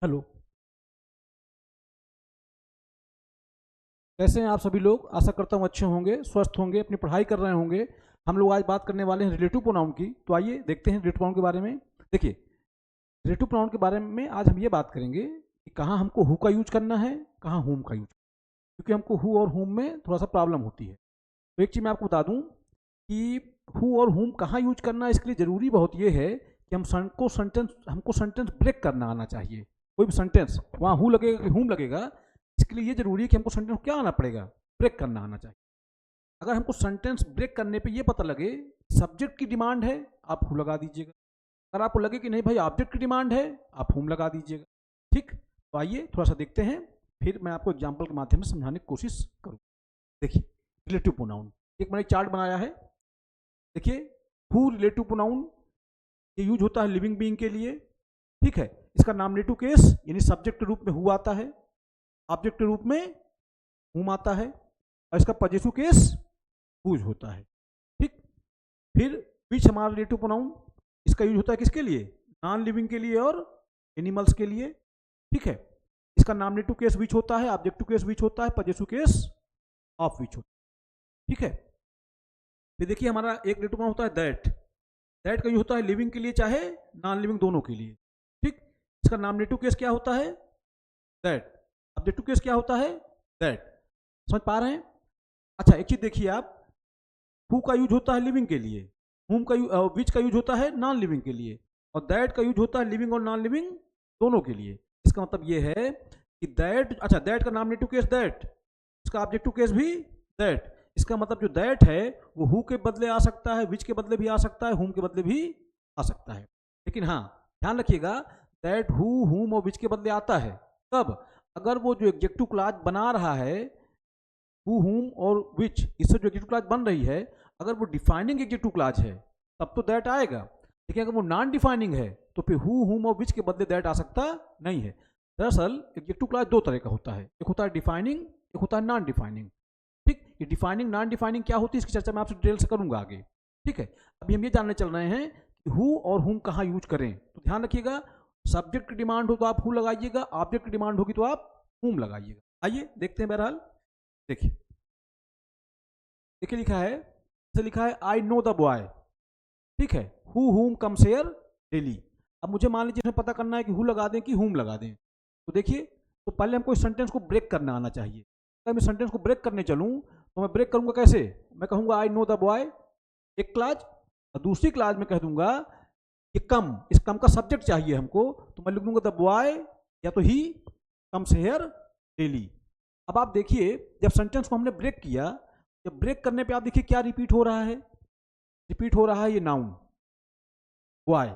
Hello. कैसे हैं आप सभी लोग? आशा करता हूँ अच्छे होंगे, स्वस्थ होंगे, अपनी पढ़ाई कर रहे होंगे। हम लोग आज बात करने वाले हैं रिलेटिव प्रोनाउन की। तो आइए देखते हैं रिलेटिव प्रोनाउन के बारे में। देखिए, रिलेटिव प्रोनाउन के बारे में आज हम ये बात करेंगे कि कहाँ हमको हु का यूज करना है, कहाँ हुम का यूज, क्योंकि हमको हु और हुम में थोड़ा सा प्रॉब्लम होती है। तो एक चीज़ मैं आपको बता दूँ कि हु और हुम कहाँ यूज करना है, इसके लिए ज़रूरी बहुत ये है कि हमको सेंटेंस ब्रेक करना आना चाहिए। कोई भी सेंटेंस वहाँ हु लगेगा कि हुम लगेगा, इसके लिए ये जरूरी है कि हमको सेंटेंस क्या आना पड़ेगा, ब्रेक करना आना चाहिए। अगर हमको सेंटेंस ब्रेक करने पे ये पता लगे सब्जेक्ट की डिमांड है, आप हु लगा दीजिएगा। अगर आपको लगे कि नहीं भाई ऑब्जेक्ट की डिमांड है, आप हुम लगा दीजिएगा। ठीक, तो आइए थोड़ा सा देखते हैं, फिर मैं आपको एग्जाम्पल के माध्यम से समझाने की कोशिश करूँ। देखिए, रिलेटिव प्रोनाउन, एक मैंने चार्ट बनाया है। देखिए, हु रिलेटिव प्रोनाउन ये यूज होता है लिविंग बीइंग के लिए। ठीक है, इसका नॉमिनेटिव केस यानी सब्जेक्ट के रूप में हु आता है, ऑब्जेक्ट के रूप में हुम आता है, और इसका पॉजिटिव केस हुज होता है। ठीक, फिर विच हमारा रिलेटिव प्रोनाउन, इसका यूज होता है किसके लिए? नॉन लिविंग के लिए और एनिमल्स के लिए। ठीक है, इसका नॉमिनेटिव केस विच होता है, ऑब्जेक्टिव केस विच होता है, पॉजिटिव केस ऑफ विच होता है। ठीक है, फिर देखिए हमारा एक रिलेटिव प्रोनाउन होता है दैट। दैट का यूज होता है लिविंग के लिए चाहे नॉन लिविंग दोनों के लिए। ठीक, इसका नॉमिनेटिव केस क्या होता है? दैट। ऑब्जेक्टिव केस क्या होता है? दैट। समझ पा रहे हैं? अच्छा, एक चीज देखिए आप, हु का यूज होता है लिविंग के लिए, हुम का विच का यूज होता है नॉन लिविंग के लिए, और दैट का यूज होता है लिविंग और नॉन लिविंग दोनों के लिए। इसका मतलब ये है कि दैट, अच्छा दैट का नॉमिनेटिव केस दैट, इसका ऑब्जेक्टिव केस भी दैट। इसका मतलब जो दैट है वो हु के बदले आ सकता है, विच के बदले भी आ सकता है, हुम के बदले भी आ सकता है। लेकिन हाँ, ध्यान रखिएगा, दैट हु हुम और विच के बदले आता है कब? अगर वो जो एग्जेक्टिव क्लॉज बना रहा है, हु हुम और विच, इससे जो एग्जेक्टिव क्लॉज बन रही है, अगर वो डिफाइनिंग एग्जेक्टिव क्लॉज है तब तो दैट आएगा। लेकिन अगर वो नॉन डिफाइनिंग है तो फिर हु हुम और विच के बदले दैट आ सकता नहीं है। दरअसल एग्जेक्टिव क्लॉज दो तरह का होता है, एक होता है डिफाइनिंग, एक होता है नॉन डिफाइनिंग। ठीक, ये डिफाइनिंग नॉन डिफाइनिंग क्या होती है इसकी चर्चा मैं आपसे डिटेल से करूंगा आगे। ठीक है, अभी हम ये जानने चल रहे हैं कि हु और हुम कहाँ यूज करें। तो ध्यान रखिएगा, सब्जेक्ट की डिमांड हो तो आप हु लगाइएगा, ऑब्जेक्ट की डिमांड होगी तो आप हुम लगाइएगा। आइए देखते हैं। बहरहाल देखिए, देखिए लिखा है, जैसे लिखा है आई नो द बॉय। ठीक है, हु हुम कम्स हियर डेली। अब मुझे मान लीजिए इसमें पता करना है कि हु लगा दें कि हुम लगा दें। तो देखिए, तो पहले हमको इस सेंटेंस को ब्रेक करना आना चाहिए। अगर मैं सेंटेंस को ब्रेक करने चलूँ तो मैं ब्रेक करूंगा कैसे? मैं कहूंगा आई नो द बॉय, एक क्लाज, और दूसरी क्लाज में कह दूंगा कि कम, इस कम का सब्जेक्ट चाहिए हमको, तो मैं लिख दूंगा द बॉय या तो ही कम्स हियर डेली। अब आप देखिए, जब सेंटेंस को हमने ब्रेक किया, जब ब्रेक करने पे आप देखिए क्या रिपीट हो रहा है, रिपीट हो रहा है ये नाउन बॉय।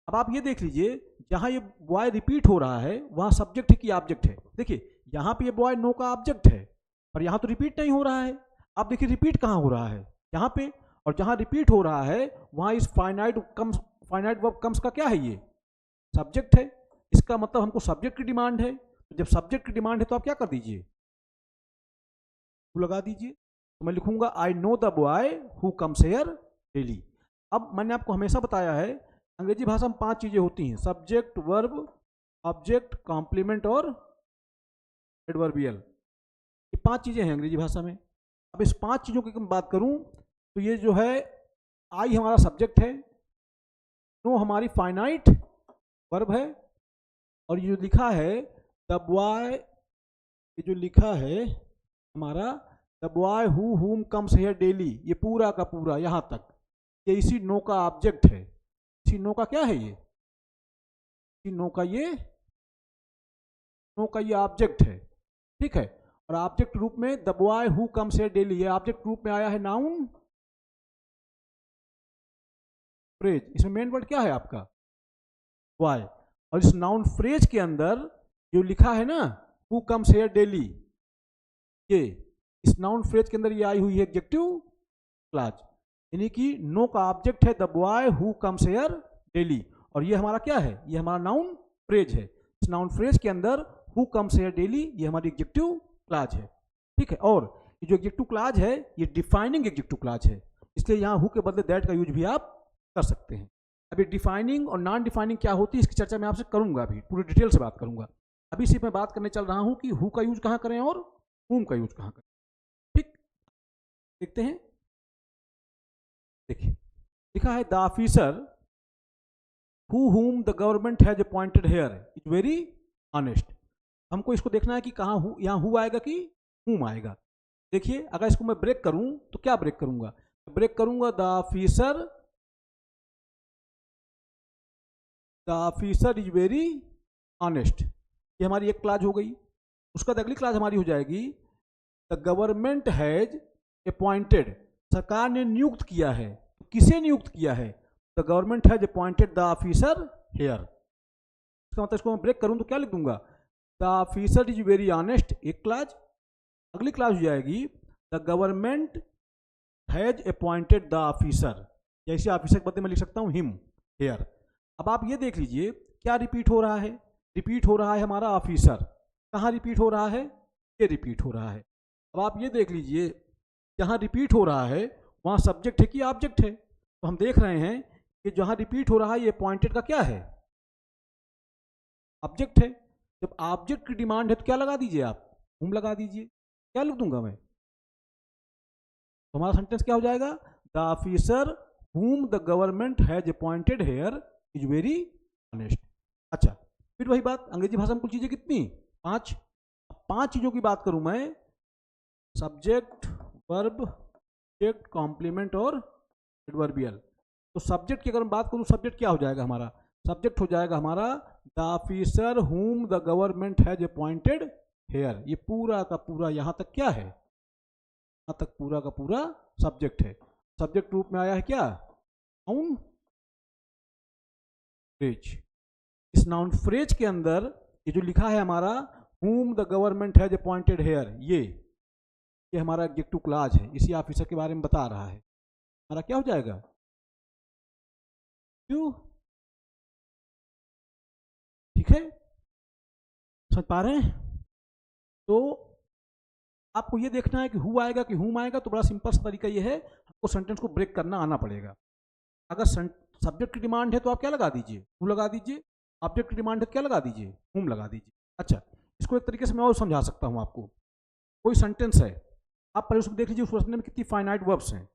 अब आप ये देख लीजिए, जहां ये बॉय रिपीट हो रहा है वहां सब्जेक्ट है कि ऑब्जेक्ट है? देखिए यहां पे ये बॉय नो का ऑब्जेक्ट है, और यहां तो रिपीट नहीं हो रहा है। आप देखिए रिपीट कहां हो रहा है, यहां पे, और जहां रिपीट हो रहा है वहां इस फाइनाइट वर्ब कम्स का क्या है, ये सब्जेक्ट है। इसका मतलब हमको सब्जेक्ट की डिमांड है। तो जब सब्जेक्ट की डिमांड है तो आप क्या कर दीजिए, लगा दीजिए। तो मैं लिखूंगा आई know the boy who comes here daily. अब मैंने आपको हमेशा बताया है, अंग्रेजी भाषा में 5 चीजें होती हैं, सब्जेक्ट, वर्ब, ऑब्जेक्ट, कॉम्प्लीमेंट और एडवर्बियल। ये 5 चीजें हैं अंग्रेजी भाषा में। अब इस 5 चीजों की बात करूं तो ये जो है, आई हमारा सब्जेक्ट है, नो हमारी फाइनाइट वर्ब है, और ये जो लिखा है द बॉय, ये जो लिखा है हमारा द बॉय हु हुम कम्स हियर डेली, ये पूरा का पूरा यहां तक ये इसी नो का ऑब्जेक्ट है। इसी नो का क्या है, ये इसी नो का ये ऑब्जेक्ट है। ठीक है, और ऑब्जेक्ट रूप में the boy who comes here daily, ये ऑब्जेक्ट रूप में आया है नाउन फ्रेज। इसमें मेन वर्ड क्या है आपका, बॉय, और इस नाउन फ्रेज के अंदर जो लिखा है ना हु कम्स हियर डेली, ये इस नाउन फ्रेज के अंदर ये आई हुई है एडजेक्टिव क्लॉज, यानी कि नो का ऑब्जेक्ट है the boy who comes here daily, और ये हमारा क्या है, ये हमारा नाउन फ्रेज है। इस नाउन फ्रेज के अंदर हु कम्स हियर डेली ये हमारी एडजेक्टिव क्लॉज है। ठीक है, और ये जो एडजेक्टिव क्लॉज है ये डिफाइनिंग एडजेक्टिव क्लॉज है, इसलिए यहाँ हु के बदले दैट का यूज भी आप कर सकते हैं। अभी डिफाइनिंग और नॉन डिफाइनिंग क्या होती है इसकी चर्चा मैं आपसे करूंगा, अभी पूरी डिटेल से बात करूंगा। अभी सिर्फ मैं बात करने चल रहा हूं कि हु का यूज कहाँ करें और whom का यूज कहाँ करें। ठीक, देखते हैं। देखिए लिखा है the officer whom the government has appointed here is very honest। हमको इसको देखना है कि कहाँ यहाँ हु आएगा कि whom आएगा। देखिए अगर इसको मैं ब्रेक करूं तो क्या ब्रेक करूंगा, ब्रेक करूंगा the officer is very honest, ये हमारी एक क्लास हो गई। उसका अगली क्लास हमारी हो जाएगी द गवर्नमेंट हैज अपॉइंटेड, सरकार ने नियुक्त किया है। किसे नियुक्त किया है, the government has appointed the officer here. इसका मतलब इसको मैं ब्रेक करूं तो क्या लिख दूंगा, the officer is very honest एक क्लास, अगली क्लास हो जाएगी the government has appointed the officer, जैसे ऑफिसर के बदले में लिख सकता हूं हिम हेयर। अब आप ये देख लीजिए क्या रिपीट हो रहा है, रिपीट हो रहा है हमारा ऑफिसर, कहाँ रिपीट हो रहा है, ये रिपीट हो रहा है। अब आप ये देख लीजिए जहाँ रिपीट हो रहा है वहाँ सब्जेक्ट है कि ऑब्जेक्ट है, तो हम देख रहे हैं कि जहाँ रिपीट हो रहा है ये अपॉइंटेड का क्या है, ऑब्जेक्ट है। जब ऑब्जेक्ट की डिमांड है तो क्या लगा दीजिए आप, whom लगा दीजिए। क्या लिख दूंगा मैं, तो हमारा सेंटेंस क्या हो जाएगा, the officer whom the government has appointed here is very honest। अच्छा फिर वही बात, अंग्रेजी भाषा में कुछ चीजें कितनी, 5 चीजों की बात करूं मैं, सब्जेक्ट वर्ब ऑब्जेक्ट कॉम्प्लीमेंट और एडवर्बियल। तो सब्जेक्ट की अगर मैं बात करूं, सब्जेक्ट क्या हो जाएगा हमारा, सब्जेक्ट हो जाएगा हमारा the officer whom the government has appointed here। ये पूरा का पूरा यहाँ तक क्या है, यहाँ तक पूरा का पूरा सब्जेक्ट है। सब्जेक्ट रूप में आया है क्या, नाउन फ्रेज। इस नाउन फ्रेज के अंदर ये जो लिखा है हमारा whom the government has appointed here, ये हमारा एडजेक्टिव क्लॉज है, इसी ऑफिसर के बारे में बता रहा है। हमारा क्या हो जाएगा, क्यों, ठीक है, समझ पा रहे हैं। तो आपको ये देखना है कि हु आएगा कि whom आएगा, तो बड़ा सिंपल सा तरीका ये है, आपको सेंटेंस को ब्रेक करना आना पड़ेगा। अगर सब्जेक्ट की डिमांड है तो आप क्या लगा दीजिए, हु लगा दीजिए, ऑब्जेक्ट की डिमांड है तो क्या लगा दीजिए, whom लगा दीजिए। अच्छा इसको एक तरीके से मैं और समझा सकता हूँ आपको, कोई सेंटेंस है, आप पहले उसको देख लीजिए उस में कितनी फाइनाइट वर्ब्स हैं।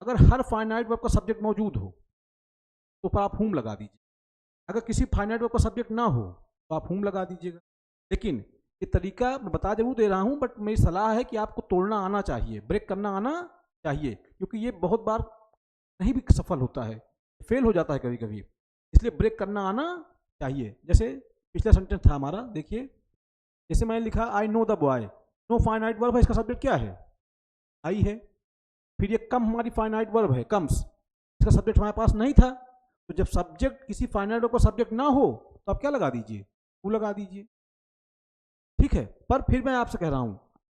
अगर हर फाइनाइट वर्ब का सब्जेक्ट मौजूद हो तो फिर आप whom लगा दीजिए, अगर किसी फाइनाइट वर्ब का सब्जेक्ट ना हो तो आप whom लगा दीजिएगा। लेकिन ये तरीका मैं बता जरूर दे रहा हूँ, बट मेरी सलाह है कि आपको तोड़ना आना चाहिए, ब्रेक करना आना चाहिए, क्योंकि ये बहुत बार नहीं भी सफल होता है, फेल हो जाता है कभी कभी, इसलिए ब्रेक करना आना चाहिए। जैसे पिछला सेंटेंस था हमारा, देखिए जैसे मैंने लिखा I know the boy, no finite verb है, इसका सब्जेक्ट क्या है, आई है। फिर ये कम हमारी फाइनाइट वर्ब है, कम्स, इसका सब्जेक्ट हमारे पास नहीं था। तो जब सब्जेक्ट किसी फाइनाइट वर्ब का सब्जेक्ट ना हो तो आप क्या लगा दीजिए, वो लगा दीजिए, ठीक है। पर फिर मैं आपसे कह रहा हूं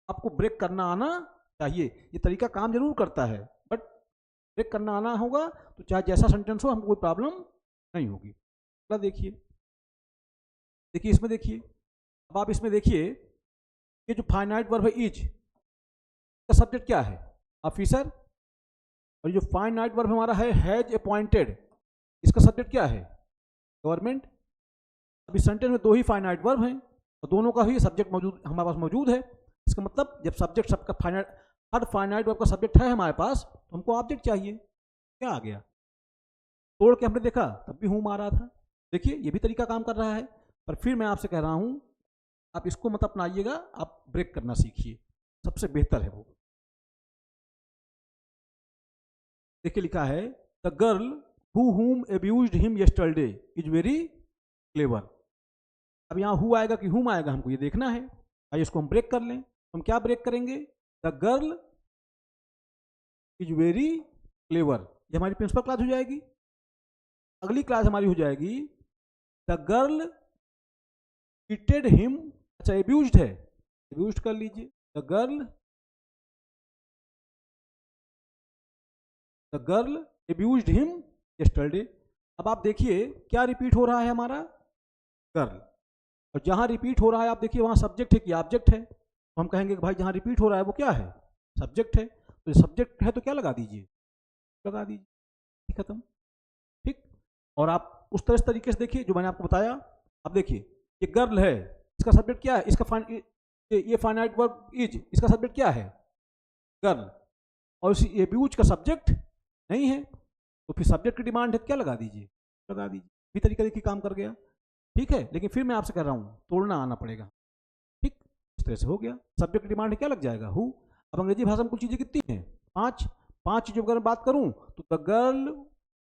आपको ब्रेक करना आना चाहिए, ये तरीका काम जरूर करता है, बट ब्रेक करना आना होगा तो चाहे जैसा सेंटेंस हो हमको कोई प्रॉब्लम नहीं होगी। देखिए देखिए इसमें देखिए, अब आप इसमें देखिए ये जो फाइनाइट वर्ब है इज, का सब्जेक्ट क्या है, ऑफिसर, और जो फाइनाइट वर्ब हमारा है हैज अपॉइंटेड, इसका सब्जेक्ट क्या है, गवर्नमेंट। अब इस सेंटेंस में दो ही फाइनाइट वर्ब हैं और दोनों का ही सब्जेक्ट मौजूद हमारे पास मौजूद है। इसका मतलब जब सब्जेक्ट सबका फाइनाइट, हर फाइनाइट वर्ब का सब्जेक्ट है हमारे पास, तो हमको ऑब्जेक्ट चाहिए। क्या आ गया, तोड़ के हमने देखा तब भी whom आ रहा था। देखिए ये भी तरीका काम कर रहा है, पर फिर मैं आपसे कह रहा हूं आप इसको मत अपनाइएगा, आप ब्रेक करना सीखिए, सबसे बेहतर है वो। देखिए लिखा है the girl who whom abused him yesterday is very clever। अब यहाँ हु आएगा कि whom आएगा हमको ये देखना है, आइए इसको हम ब्रेक कर लें। हम क्या ब्रेक करेंगे, the girl is very clever, ये हमारी प्रिंसिपल क्लास हो जाएगी। अगली क्लास हमारी हो जाएगी द गर्ल ट्रीटेड हिम, अच्छा एब्यूज्ड है, एब्यूज्ड कर लीजिए, द गर्ल एब्यूज्ड हिम यस्टरडे। अब आप देखिए क्या रिपीट हो रहा है हमारा, गर्ल, और जहां रिपीट हो रहा है आप देखिए वहां सब्जेक्ट है कि ऑब्जेक्ट है, तो हम कहेंगे कि भाई जहां रिपीट हो रहा है वो क्या है, सब्जेक्ट है। तो सब्जेक्ट है तो क्या लगा दीजिए, लगा दीजिए, खत्म, ठीक। और आप उस तरीके से देखिए जो मैंने आपको बताया। अब देखिए ये गर्ल है, इसका सब्जेक्ट क्या है, इसका ये फाइनाइट वर्ब इज, इसका सब्जेक्ट क्या है, गर्ल, और इस एब्यूज का सब्जेक्ट नहीं है, तो फिर सब्जेक्ट की डिमांड है क्या लगा दीजिए, लगा दीजिए। भी तरीका देखिए काम कर गया, ठीक है। लेकिन फिर मैं आपसे कह रहा हूँ तोड़ना आना पड़ेगा, ठीक। इस तरह से हो गया, सब्जेक्ट की डिमांड क्या लग जाएगा, हु। अब अंग्रेजी भाषा में कुछ चीजें कितनी हैं, 5 चीजों की अगर बात करूं तो the girl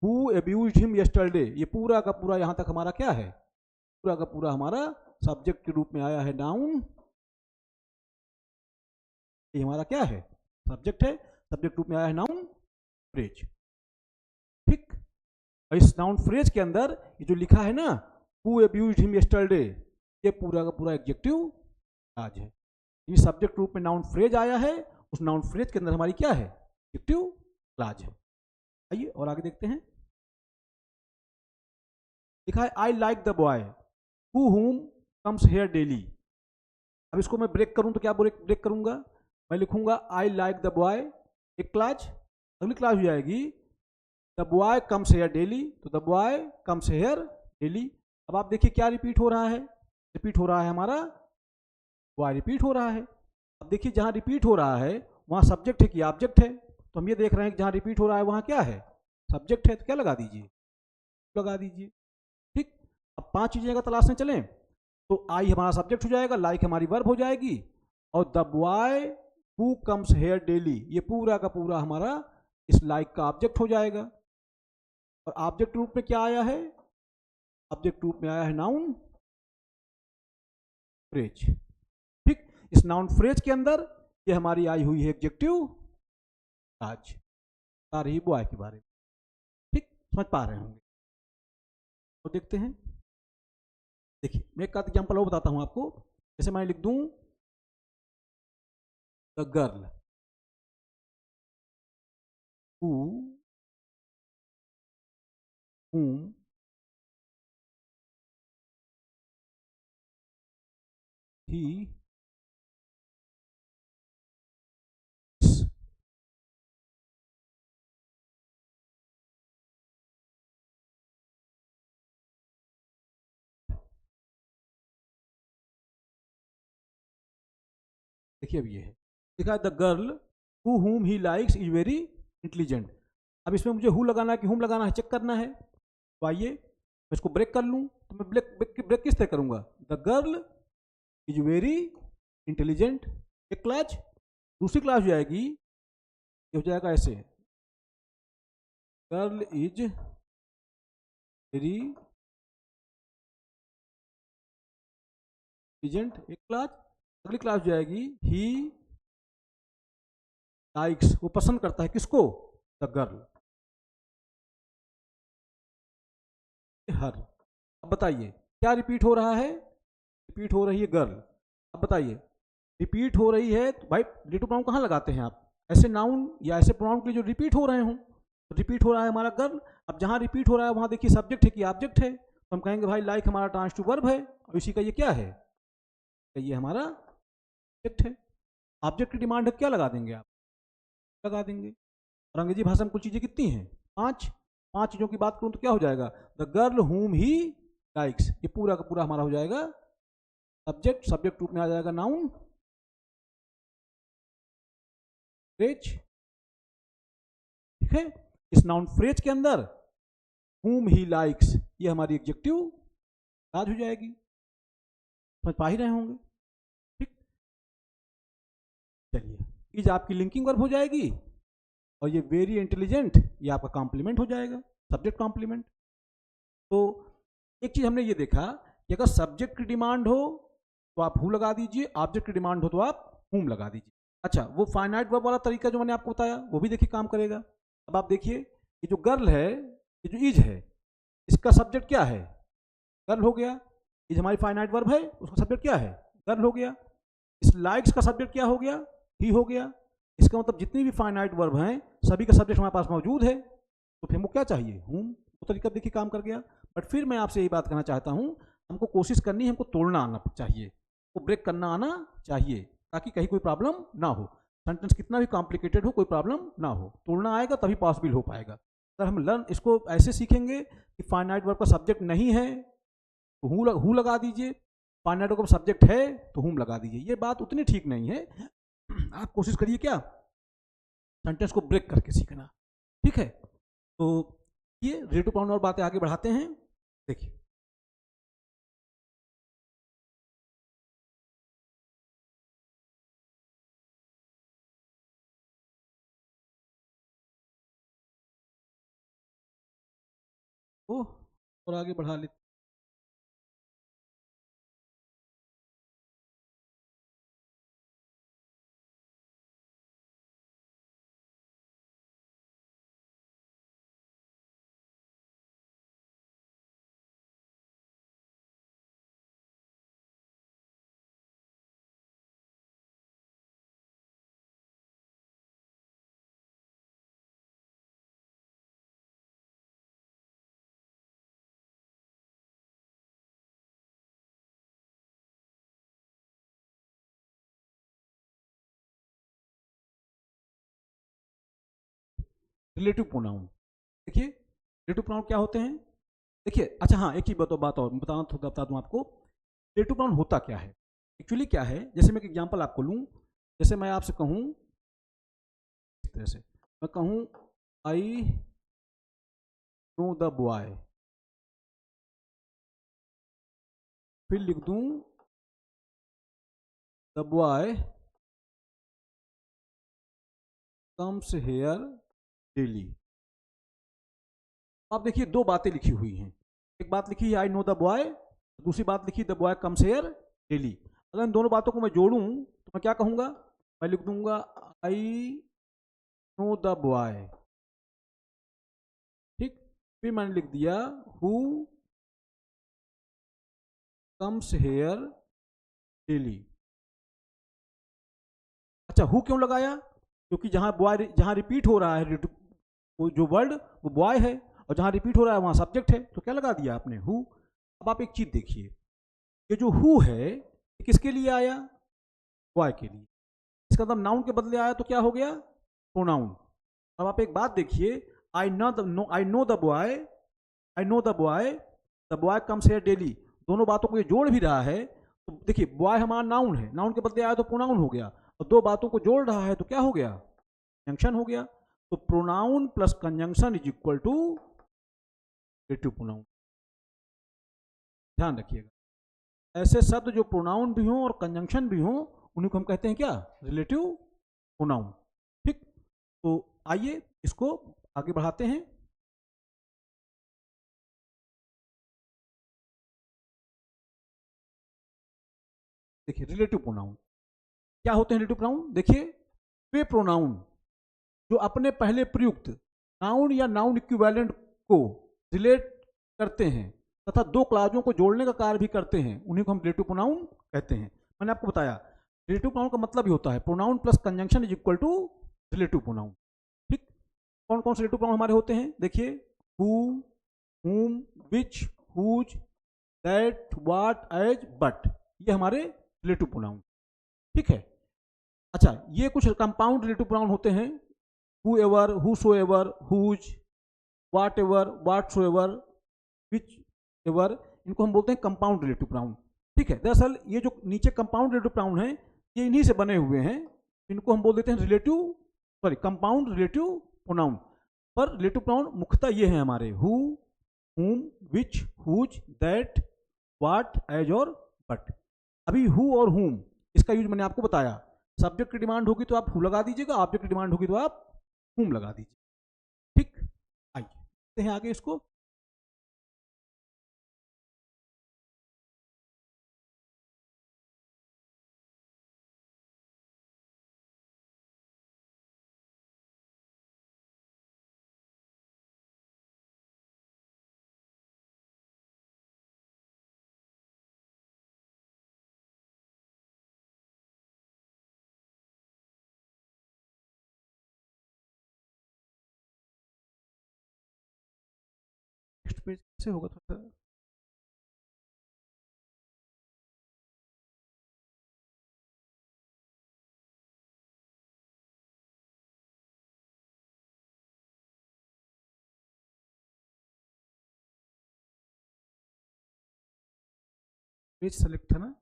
who abused him yesterday, ये पूरा का पूरा यहां तक हमारा क्या है, पूरा का पूरा हमारा सब्जेक्ट के रूप में आया है नाउन। ये हमारा क्या है, सब्जेक्ट है, सब्जेक्ट रूप में आया है नाउन फ्रेज, ठीक। और इस नाउन फ्रेज के अंदर ये जो लिखा है ना, हु एब्यूज्ड हिम यस्टरडे, ये पूरा का पूरा एडजेक्टिव क्लॉज है। ये सब्जेक्ट रूप में नाउन फ्रेज आया है, उस नाउन फ्रेज के अंदर हमारी क्या है, एडजेक्टिव क्लॉज है। आइए और आगे देखते हैं, लिखा है आई लाइक द बॉय हु हुम कम्स हेयर डेली। अब इसको मैं ब्रेक करूं तो क्या ब्रेक करूंगा, मैं लिखूंगा आई लाइक द बॉय, एक क्लॉज, अगली क्लॉज हो जाएगी the boy comes here daily, तो the boy comes here daily. अब आप देखिए क्या रिपीट हो रहा है, रिपीट हो रहा है हमारा बॉय, रिपीट हो रहा है। अब देखिए जहां रिपीट हो रहा है वहां सब्जेक्ट है कि ऑब्जेक्ट है, तो हम ये देख रहे हैं कि जहां रिपीट हो रहा है वहां क्या है, सब्जेक्ट है, तो क्या लगा दीजिए, लगा दीजिए, ठीक। अब 5 चीजें अगर तलाशने चलें तो आई हमारा सब्जेक्ट हो जाएगा, लाइक हमारी वर्ब हो जाएगी, और the boy who comes here daily, ये पूरा का पूरा हमारा इस लाइक का ऑब्जेक्ट हो जाएगा। और ऑब्जेक्ट रूप में क्या आया है, ऑब्जेक्ट रूप में आया है नाउन फ्रेज, ठीक। इस नाउन फ्रेज के अंदर ये हमारी आई हुई है एडजेक्टिव आज, बता रही बॉय के बारे में, ठीक, समझ पा रहे होंगे। तो देखते हैं, देखिए मैं एक एग्जाम्पल और बताता हूं आपको, जैसे मैं लिख दूं the girl who whom he देखिए अब ये है, लिखा है the girl who whom he likes is very intelligent. अब इसमें मुझे हु लगाना है कि हुम लगाना है, चेक करना है, तो आइए मैं इसको ब्रेक कर लूं, तो मैं ब्रेक किस तरह करूंगा, the girl is very intelligent, एक क्लास, दूसरी क्लास हो जाएगी, ये हो जाएगा ऐसे, गर्ल इज वेरी इंटेलिजेंट, एक क्लास, अगली क्लास हो जाएगी ही लाइक्स, वो पसंद करता है किसको, द गर्ल, हर। अब बताइए क्या रिपीट हो रहा है, रिपीट हो रही है गर्ल। अब बताइए रिपीट हो रही है तो भाई रिलेटिव प्रोनाउन कहाँ लगाते हैं आप, ऐसे नाउन या ऐसे प्रोनाउन के लिए जो रिपीट हो रहे हों, तो रिपीट हो रहा है हमारा गर्ल। अब जहाँ रिपीट हो रहा है वहाँ देखिए सब्जेक्ट है कि ऑब्जेक्ट है, तो हम कहेंगे भाई लाइक हमारा ट्रांसिटिव वर्ब है, और इसी का ये क्या है, ये हमारा ऑब्जेक्ट है। ऑब्जेक्ट की डिमांड है क्या लगा देंगे आप, लगा देंगे। और अंग्रेजी भाषा में कुछ चीज़ें कितनी हैं, 5 चीज़ों की बात करूँ तो क्या हो जाएगा, द गर्ल हुम ही लाइक्स, ये पूरा का पूरा हमारा हो जाएगा सब्जेक्ट, सब्जेक्ट रूप में आ जाएगा नाउन फ्रेज, ठीक है। इस नाउन फ्रेज के अंदर whom ही लाइक्स, ये हमारी एडजेक्टिव क्लॉज हो जाएगी, समझ पा ही रहे होंगे, ठीक। चलिए इज आपकी लिंकिंग वर्ब हो जाएगी, और ये वेरी इंटेलिजेंट ये आपका कॉम्प्लीमेंट हो जाएगा, सब्जेक्ट कॉम्प्लीमेंट। तो एक चीज हमने ये देखा कि अगर सब्जेक्ट की डिमांड हो तो आप हु लगा दीजिए, ऑब्जेक्ट की डिमांड हो तो आप whom लगा दीजिए। अच्छा वो फाइनाइट वर्ब वाला तरीका जो मैंने आपको बताया वो भी देखिए काम करेगा। अब आप देखिए ये जो गर्ल है, ये जो इज है, इसका सब्जेक्ट क्या है, गर्ल हो गया, इज हमारी फाइनाइट वर्ब है, उसका सब्जेक्ट क्या है, गर्ल हो गया। इस लाइक्स का सब्जेक्ट क्या हो गया, ही हो गया। इसका मतलब जितनी भी फाइनाइट वर्ब हैं सभी का सब्जेक्ट हमारे पास मौजूद है, तो फिर हमको क्या चाहिए, हूम। वो तरीका देखिए काम कर गया। बट फिर मैं आपसे यही बात कहना चाहता हूँ, हमको कोशिश करनी है, हमको तोड़ना आना चाहिए, वो ब्रेक करना आना चाहिए, ताकि कहीं कोई प्रॉब्लम ना हो। सेंटेंस कितना भी कॉम्प्लिकेटेड हो कोई प्रॉब्लम ना हो, तोड़ना आएगा तभी पॉसिबल हो पाएगा। अगर हम लर्न इसको ऐसे सीखेंगे कि फाइनाइट वर्ब का सब्जेक्ट नहीं है तो हु लगा दीजिए, फाइनाइट वर्ब का सब्जेक्ट है तो हुम लगा दीजिए, ये बात उतनी ठीक नहीं है। आप कोशिश करिए क्या, सेंटेंस को ब्रेक करके सीखना, ठीक है। तो ये रिलेटिव प्रोनाउन और बातें आगे बढ़ाते हैं। देखिए वो और आगे बढ़ा लेते। रिलेटिव प्रोनाउन, देखिए रिलेटिव प्रोनाउन क्या होते हैं। देखिए अच्छा हाँ, एक चीज बात और बता दूं आपको, रिलेटिव प्रोनाउन होता क्या है, एक्चुअली क्या है। जैसे मैं एक एग्जांपल आपको लूं, जैसे मैं आपसे कहूं इस तरह से, मैं कहूं आई नो द बॉय, फिर लिख दूं the boy comes here daily. आप देखिए दो बातें लिखी हुई हैं, एक बात लिखी है आई नो द बॉय, दूसरी बात लिखी the boy comes here daily. अगर इन दोनों बातों को मैं जोड़ूं तो मैं क्या कहूंगा, मैं लिख दूंगा आई नो द बॉय, ठीक। फिर मैंने लिख दिया हु कम्स हेयर डेली। अच्छा हु क्यों लगाया, क्योंकि जहां बॉय जहां रिपीट हो रहा है वो जो वर्ड वो बॉय है, और जहां रिपीट हो रहा है वहां सब्जेक्ट है, तो क्या लगा दिया आपने हु। अब आप एक चीज देखिए, ये जो हु है ये किसके लिए आया, बॉय के लिए, इसका मतलब नाउन के बदले आया तो क्या हो गया, प्रोनाउन। अब आप एक बात देखिए, आई know the boy, I know the boy comes here daily, दोनों बातों को ये जोड़ भी रहा है। तो देखिए बॉय हमारा नाउन है, नाउन के बदले आया तो प्रोनाउन हो गया, और दो बातों को जोड़ रहा है तो क्या हो गया, कंजंक्शन हो गया। तो pronoun plus conjunction is equal to relative pronoun, ध्यान रखिएगा। ऐसे शब्द जो प्रोनाउन भी हों और कंजंक्शन भी हों उन्हीं को हम कहते हैं क्या, रिलेटिव प्रोनाउन, ठीक। तो आइए इसको आगे बढ़ाते हैं। देखिए रिलेटिव प्रोनाउन क्या होते हैं, रिलेटिव प्रोनाउन देखिए, वे प्रोनाउन जो अपने पहले प्रयुक्त नाउन या नाउन इक्विवेलेंट को रिलेट करते हैं तथा दो क्लाजों को जोड़ने का कार्य भी करते हैं, उन्हीं को हम रिलेटिव प्रोनाउन कहते हैं। मैंने आपको बताया रिलेटिव प्रोनाउन का मतलब ही होता है pronoun plus conjunction is equal to relative pronoun, ठीक। कौन कौन से रिलेटिव प्रोनाउन हमारे होते हैं, देखिए who, whom, which, whose, that, what, as, but, ये हमारे रिलेटिव प्रोनाउन, ठीक है। अच्छा ये कुछ कंपाउंड रिलेटिव प्रोनाउन होते हैं, whoever, whosoever, whose, whatever, whatsoever, whichever, इनको हम बोलते हैं कंपाउंड रिलेटिव प्रोनाउन, ठीक है। दरअसल ये जो नीचे कंपाउंड रिलेटिव प्रोनाउन है ये इन्हीं से बने हुए हैं, इनको हम बोल देते हैं relative, sorry compound relative pronoun. पर रिलेटिव प्रोनाउन मुख्यतः ये हैं हमारे who, whom, which, whose, that, what, as और but। अभी हु और whom इसका यूज मैंने आपको बताया, सब्जेक्ट की डिमांड होगी तो आप हु लगा दीजिएगा, ऑब्जेक्ट की डिमांड होगी तो आप whom लगा दीजिए, ठीक। आइए देखते हैं आगे इसको। नेक्स्ट पेज से होगा थोड़ा सा। पेज सेलेक्ट है ना,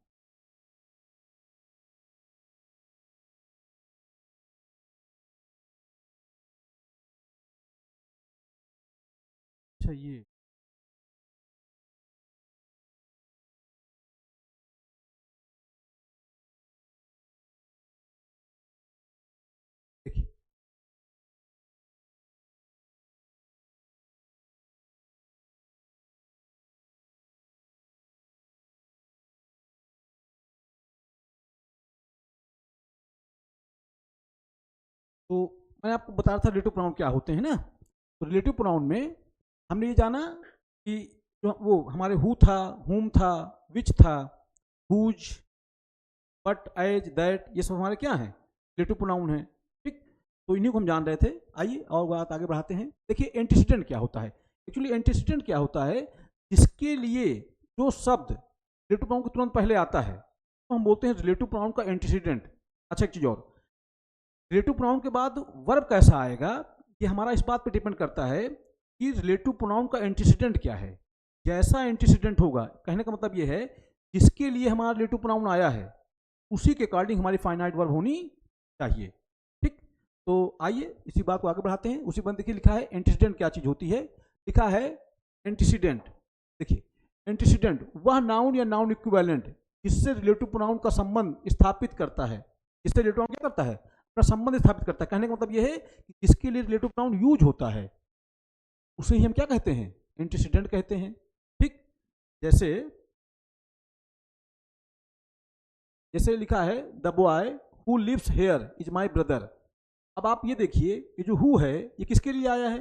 अच्छा ये देखिए, तो मैंने आपको बताया था रिलेटिव प्रोनाउन क्या होते हैं ना। तो रिलेटिव प्रोनाउन में हमने ये जाना कि जो वो हमारे हु था, हुम था, विच था, हुज, बट, एज, दैट, ये सब हमारे क्या हैं, रिलेटिव प्रोनाउन हैं। ठीक, तो इन्हीं को हम जान रहे थे। आइए और बात आगे बढ़ाते हैं। देखिए एंटीसीडेंट क्या होता है। एक्चुअली एंटीसीडेंट क्या होता है, जिसके लिए जो शब्द रिलेटिव प्रोनाउन के तुरंत पहले आता है तो हम बोलते हैं रिलेटिव प्रोनाउन का एंटीसीडेंट। अच्छा एक चीज और, रिलेटिव प्रोनाउन के बाद वर्ब कैसा आएगा, ये हमारा इस बात पर डिपेंड करता है कि रिलेटिव प्रोनाउन का एंटीसीडेंट क्या है। जैसा एंटीसीडेंट होगा, कहने का मतलब ये है जिसके लिए हमारा रिलेटिव प्रोनाउन आया है उसी के अकॉर्डिंग हमारी फाइनाइट वर्ब होनी चाहिए। ठीक, तो आइए इसी बात को आगे बढ़ाते हैं। उसी बंद देखिए लिखा है एंटीसीडेंट क्या चीज होती है। लिखा है एंटीसीडेंट, देखिए एंटीसीडेंट वह नाउन या नाउन इक्विवेलेंट जिससे रिलेटिव प्रोनाउन का संबंध स्थापित करता है। जिससे रिलेटिव प्रोनाउन क्या करता है, अपना संबंध स्थापित करता है। कहने का मतलब यह है कि जिसके लिए रिलेटिव प्रोनाउन यूज होता है उसे ही हम क्या कहते हैं, एंटीसीडेंट कहते हैं। ठीक, जैसे जैसे लिखा है the boy who lives here is my brother. अब आप ये देखिए ये जो हु है ये किसके लिए आया है,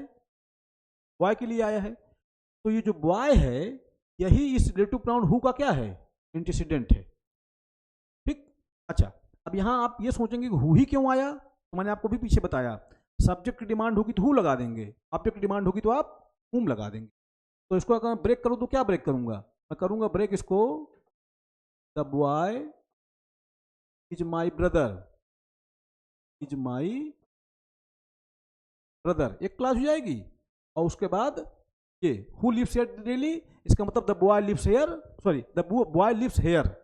बॉय के लिए आया है। तो ये जो बॉय है यही इस रिलेटिव प्रोनाउन हु का क्या है, एंटीसीडेंट है। ठीक, अच्छा अब यहां आप ये सोचेंगे कि हु ही क्यों आया, तो मैंने आपको भी पीछे बताया सब्जेक्ट की डिमांड होगी तो हु लगा देंगे, ऑब्जेक्ट की डिमांड होगी तो आप हुम लगा देंगे। तो इसको अगर मैं ब्रेक करूं तो क्या ब्रेक करूंगा, मैं करूंगा ब्रेक इसको the boy is my brother, is my brother, एक क्लास हो जाएगी। और उसके बाद ये हु लिव्स हियर डेली, इसका मतलब the boy lives here, sorry the boy lives here.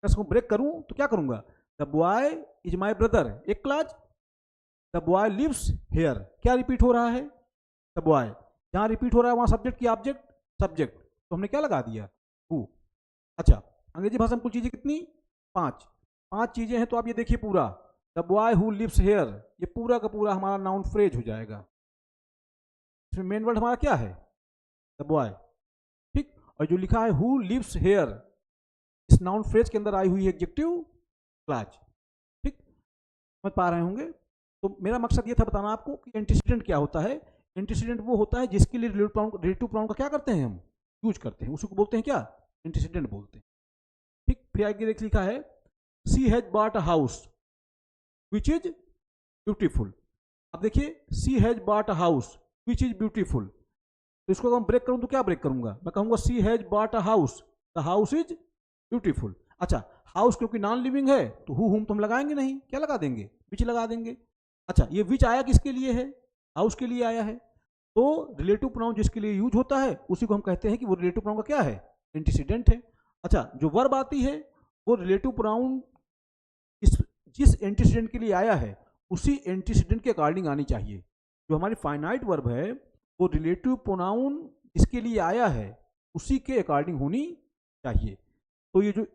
इसको ब्रेक करूं तो क्या करूंगा, the boy is my brother एक class, the boy lives here क्या रिपीट हो रहा है, द बॉय, जहां रिपीट हो रहा है वहां सब्जेक्ट की ऑब्जेक्ट, सब्जेक्ट, तो हमने क्या लगा दिया, हु। अच्छा अंग्रेजी भाषा में कुल चीजें कितनी, पांच चीजें हैं। तो आप ये देखिए पूरा the boy who lives here, ये पूरा का पूरा हमारा नाउन फ्रेज हो जाएगा। इसमें मेन वर्ड हमारा क्या है, द बॉय। ठीक, और जो लिखा है हु लिव्स हेयर, इस नाउन फ्रेज के अंदर आई हुई एडजेक्टिव क्लॉज। ठीक, समझ पा रहे होंगे। तो मेरा मकसद ये था बताना आपको कि एंटीसीडेंट क्या होता है। एंटीसीडेंट वो होता है जिसके लिए रिलेटिव प्रोनाउन का क्या करते हैं हम, यूज करते हैं, उसी को बोलते हैं क्या, एंटीसीडेंट बोलते हैं। ठीक, फिर आगे देख लिखा है she has bought a house which is beautiful. अब देखिए she has bought a house which is beautiful, तो इसको अगर मैं ब्रेक करूं तो क्या ब्रेक करूंगा, मैं कहूंगा she has bought a house, the house is beautiful. अच्छा हाउस क्योंकि नॉन लिविंग है तो हु हुम तो हम लगाएंगे नहीं, क्या लगा देंगे, विच लगा देंगे। अच्छा ये विच आया किसके लिए है, हाउस के लिए आया है। तो रिलेटिव प्रोनाउन जिसके लिए यूज होता है उसी को हम कहते हैं कि वो रिलेटिव प्रोनाउन का क्या है, एंटीसीडेंट है। अच्छा जो वर्ब आती है वो रिलेटिव प्रोनाउन जिस एंटीसीडेंट के लिए आया है उसी एंटीसीडेंट के अकॉर्डिंग आनी चाहिए। जो हमारी फाइनाइट वर्ब है वो रिलेटिव प्रोनाउन जिसके लिए आया है उसी के अकॉर्डिंग होनी चाहिए। तो ये जो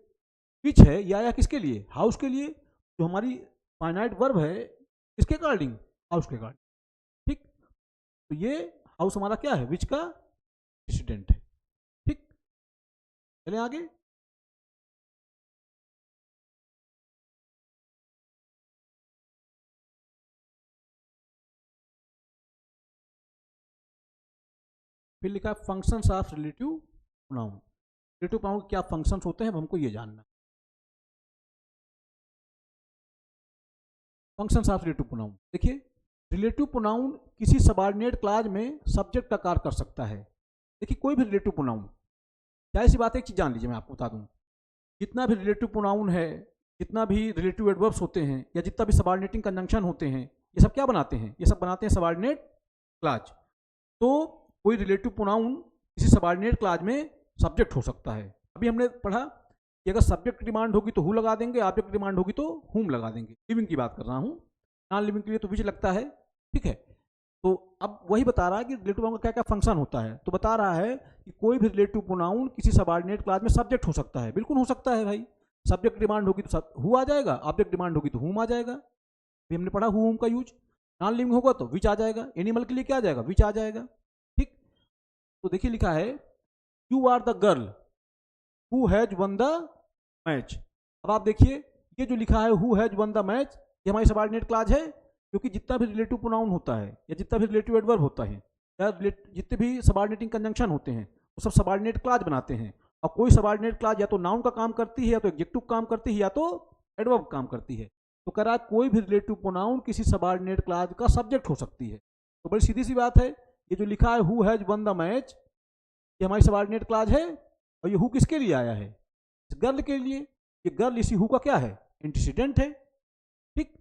विच है ये आया किसके लिए, हाउस के लिए। जो हमारी फाइनाइट वर्ब है किसके अकॉर्डिंग, हाउस के अकॉर्डिंग। ठीक, तो ये हाउस हमारा क्या है, विच का एंटीसीडेंट है। ठीक, चलें आगे। फिर लिखा है functions of relative pronoun. Relative pronoun के क्या फंक्शंस होते हैं अब हमको ये जानना। फंक्शंस ऑफ रिलेटिव प्रोनाउन, देखिए रिलेटिव प्रोनाउन किसी सबऑर्डिनेट क्लॉज में सब्जेक्ट का कार्य कर सकता है। देखिए कोई भी रिलेटिव प्रोनाउन, जाहिर सी बात है एक चीज जान लीजिए, मैं आपको बता दूं जितना भी रिलेटिव प्रोनाउन है, जितना भी रिलेटिव एडवर्ब्स होते हैं या जितना भी सबऑर्डिनेटिंग कंजंक्शन होते हैं, ये सब क्या बनाते हैं, ये सब बनाते हैं सबऑर्डिनेट क्लॉज। तो कोई रिलेटिव प्रोनाउन किसी सबऑर्डिनेट क्लॉज में सब्जेक्ट हो सकता है। अभी हमने पढ़ा कि अगर सब्जेक्ट की डिमांड होगी तो हु लगा देंगे, ऑब्जेक्ट की डिमांड होगी तो हुम लगा देंगे। लिविंग की बात कर रहा हूँ, नॉन लिविंग के लिए तो विच लगता है, ठीक है। तो अब वही बता रहा है कि रिलेटिव प्रोनाउन का क्या क्या फंक्शन होता है। तो बता रहा है कि कोई भी रिलेटिव प्रोनाउन किसी सबऑर्डिनेट क्लास में सब्जेक्ट हो सकता है, बिल्कुल हो सकता है भाई। सब्जेक्ट डिमांड होगी तो हु आ जाएगा, ऑब्जेक्ट डिमांड होगी तो हुम आ जाएगा, भी हमने पढ़ा हुम का यूज। नॉन लिविंग होगा तो विच आ जाएगा, एनिमल के लिए क्या आ जाएगा, विच आ जाएगा, ठीक। तो देखिए लिखा है you are the girl who has won the match. अब आप देखिए ये जो लिखा है who has won the match, ये हमारी सबऑर्डिनेट क्लास है, क्योंकि जितना भी रिलेटिव प्रोनाउन होता है या जितना भी रिलेटिव एडवर्ब होता है या जितने भी सबऑर्डिनेटिंग कंजंक्शन होते हैं वो सब सबऑर्डिनेट क्लास बनाते हैं। और कोई सबऑर्डिनेट क्लास या तो नाउन का काम करती है, या तो एडजेक्टिव काम करती है, या तो एडवर्ब काम करती है। तो कह रहा है कोई भी रिलेटिव प्रोनाउन किसी सबऑर्डिनेट क्लास का सब्जेक्ट हो सकती है। तो बड़ी सीधी सी बात है, ये जो लिखा है who has won the match, ये हमारी सबऑर्डिनेट क्लास है। और ये हु किसके लिए आया है, गर्ल के लिए। ये गर्ल इसी हु का क्या है, एंटीसीडेंट है, ठीक।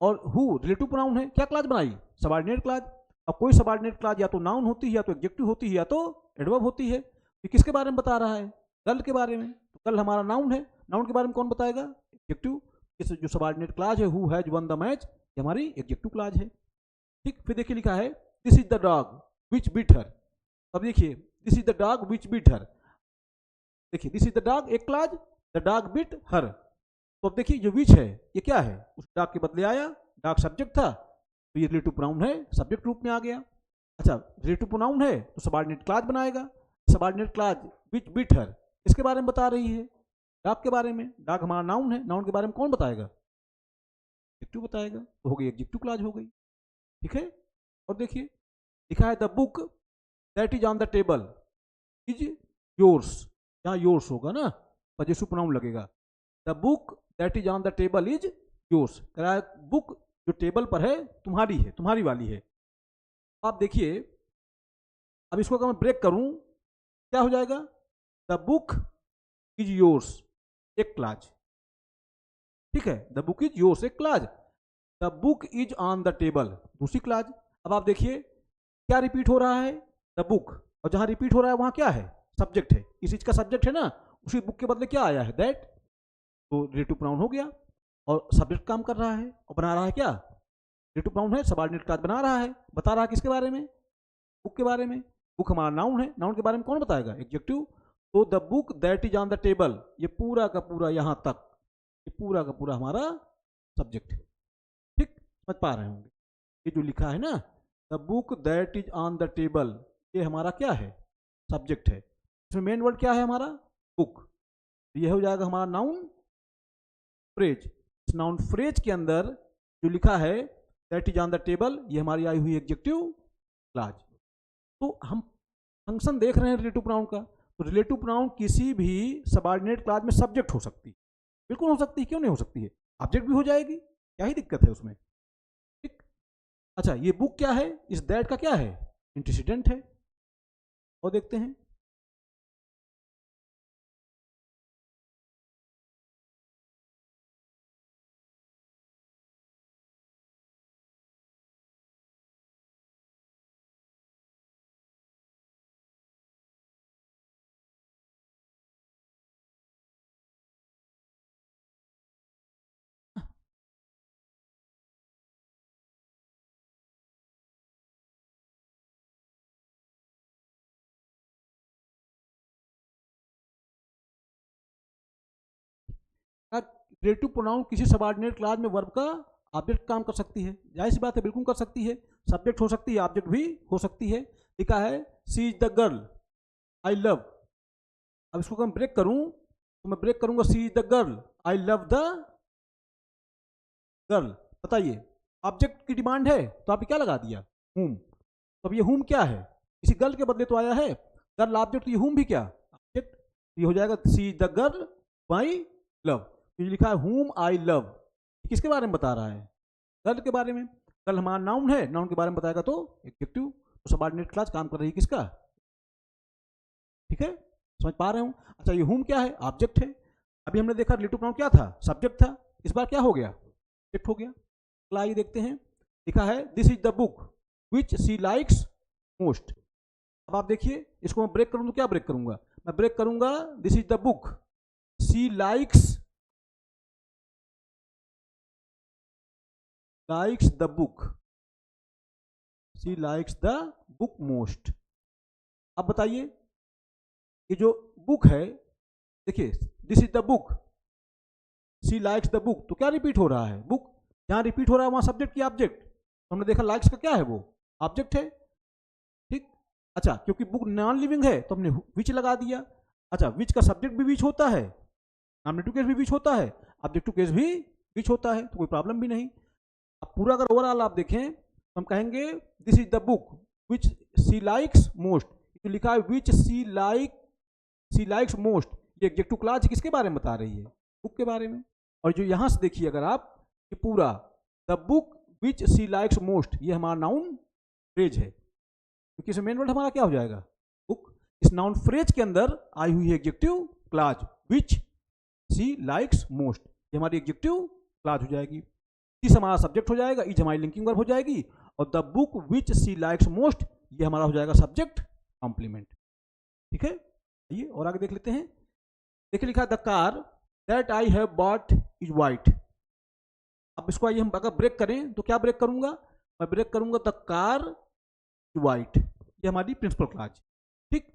और हु रिलेटिव प्रोनाउन है, क्या क्लास बनाई, सबऑर्डिनेट क्लास। अब कोई सबऑर्डिनेट क्लास या तो नाउन होती है, या तो एडजेक्टिव होती है, या तो एडवर्ब होती है। ये किसके बारे में बता रहा है, गर्ल के बारे में। तो गर्ल हमारा नाउन है, नाउन के बारे में कौन बताएगा, एडजेक्टिव। इस जो सबऑर्डिनेट क्लास है who has won the match, ये हमारी एडजेक्टिव क्लास है, ठीक। फिर देखिए लिखा है this is the dog which beat her. अब देखिए this is the dog which beat her, देखिए दिस इज द डॉग एक class, the dog beat her. तो अब देखिए जो विच है ये क्या है, उस डॉग के बदले आया, डॉग सब्जेक्ट था तो ये रिलेटिव प्रोनाउन है, सब्जेक्ट रूप में आ गया। अच्छा रिलेटिव प्रोनाउन है तो सबऑर्डिनेट क्लास बनाएगा, subordinate class which beat her इसके बारे में बता रही है, डॉग के बारे में। डॉग हमारा नाउन है, नाउन के बारे में कौन बताएगा, एडजेक्टिव बताएगा, तो हो गई एडजेक्टिव क्लास हो गई, ठीक है। और देखिए लिखा है the book that is on the table is yours, यहाँ योर्स होगा ना, पजेसिव प्रोनाउन लगेगा। The book that is on the table is yours, कह रहा है बुक जो टेबल पर है तुम्हारी है, तुम्हारी वाली है। आप देखिए अब इसको अगर मैं ब्रेक करूं क्या हो जाएगा, द बुक इज योर्स एक क्लास, ठीक है। द बुक इज योर्स एक class, the book is on the table दूसरी क्लास। अब आप देखिए क्या रिपीट हो रहा है, द बुक, और जहां रिपीट हो रहा है वहां क्या है, सब्जेक्ट है, इस चीज का सब्जेक्ट है ना, उसी बुक के बदले क्या आया है, दैट। तो रिलेटिव प्रोनाउन हो गया, और सब्जेक्ट काम कर रहा है और बना रहा है क्या, रिलेटिव प्रोनाउन है, सबऑर्डिनेट क्लास बना रहा है, बता रहा है किसके बारे में, बुक के बारे में। बुक हमारा नाउन है, नाउन के बारे में कौन बताएगा, एडजेक्टिव। तो the book that is on the table, ये पूरा का पूरा यहां तक, ये पूरा का पूरा हमारा सब्जेक्ट है, ठीक, समझ पा रहे होंगे। ये जो लिखा है ना the book that is on the table, ये हमारा क्या है, सब्जेक्ट है। इसमें मेन वर्ड क्या है हमारा, बुक। ये हो जाएगा हमारा नाउन फ्रेज। इस नाउन फ्रेज के अंदर जो लिखा है that is on the table, ये हमारी आई हुई एडजेक्टिव क्लास। तो हम फंक्शन देख रहे हैं रिलेटिव प्रोनाउन का, तो रिलेटिव प्रोनाउन किसी भी सबऑर्डिनेट क्लास में सब्जेक्ट हो सकती है, बिल्कुल हो सकती है, क्यों नहीं हो सकती है, ऑब्जेक्ट भी हो जाएगी, क्या ही दिक्कत है उसमें, ठीक। अच्छा ये बुक क्या है, इस दैट का क्या है, एंटीसीडेंट है। और देखते हैं रिलेटिव प्रोनाउन किसी सबऑर्डिनेट क्लास में वर्ब का ऑब्जेक्ट काम कर सकती है, जाहिर सी बात है, बिल्कुल कर सकती है, सब्जेक्ट हो सकती है, ऑब्जेक्ट भी हो सकती है। लिखा है she is the girl I love. अब इसको अगर मैं ब्रेक करूं तो मैं ब्रेक करूंगा she is the girl I love the girl. बताइए ऑब्जेक्ट की डिमांड है तो आपने क्या लगा दिया, हुम। तो अब ये हुम क्या है, किसी गर्ल के बदले तो आया है, गर्ल ऑब्जेक्ट, तो ये हुम भी क्या ऑब्जेक्ट, ये हो जाएगा she is the girl my love. ये लिखा है हुम आई लव, किसके बारे में बता रहा है, गर्ल के बारे में। गर्ल हमारा नाउन है, नाउन के बारे में बताएगा तो एडजेक्टिव। तो सबऑर्डिनेट क्लास काम कर रही है किसका, ठीक है, समझ पा रहे हूं। अच्छा ये हुम क्या है, ऑब्जेक्ट है। अभी हमने देखा रिलेटिव प्रोनाउन क्या था, सब्जेक्ट था, इस बार क्या हो गया, ऑब्जेक्ट हो गया। अगला आइए देखते हैं, लिखा है this is the book which she likes most. अब आप देखिए इसको मैं ब्रेक करूँ तो क्या ब्रेक करूंगा, मैं ब्रेक करूंगा this is the book she likes the book, she likes the book most. अब बताइए ये जो बुक है, देखिए this is the book, she likes the book, तो क्या रिपीट हो रहा है? बुक। जहां रिपीट हो रहा है वहां सब्जेक्ट की ऑब्जेक्ट, तो हमने देखा लाइक्स का क्या है, वो ऑब्जेक्ट है। ठीक। अच्छा, क्योंकि बुक नॉन लिविंग है तो हमने विच लगा दिया। अच्छा, विच का सब्जेक्ट भी विच होता है, नॉमिनेटिव केस भी विच होता है, ऑब्जेक्टिव केस भी विच होता है, तो कोई प्रॉब्लम भी नहीं। अब पूरा अगर ओवरऑल आप देखें तो हम कहेंगे this is the book which she likes most. तो लिखा है विच सी लाइक्स मोस्ट, ये एडजेक्टिव क्लॉज किसके बारे में बता रही है? बुक के बारे में। और जो यहां से देखिए अगर आप, ये पूरा the book which she likes most, ये हमारा नाउन फ्रेज है, क्योंकि इसमें मेन वर्ड हमारा क्या हो जाएगा? बुक। इस नाउन फ्रेज के अंदर आई हुई है adjective clause which she likes most, ये हमारी एडजेक्टिव क्लॉज हो जाएगी। दिस हमारा सब्जेक्ट हो जाएगा, इज हमारी लिंकिंग वर्ब हो जाएगी, और the book which she likes most ये हमारा हो जाएगा सब्जेक्ट कॉम्प्लीमेंट। ठीक है, ये और आगे देख लेते हैं। देखिए लिखा है the car that I have bought is white. अब इसको आइए हम अगर ब्रेक करें तो क्या ब्रेक करूंगा? मैं ब्रेक करूंगा द कार वाइट, ये हमारी प्रिंसिपल क्लॉज। ठीक।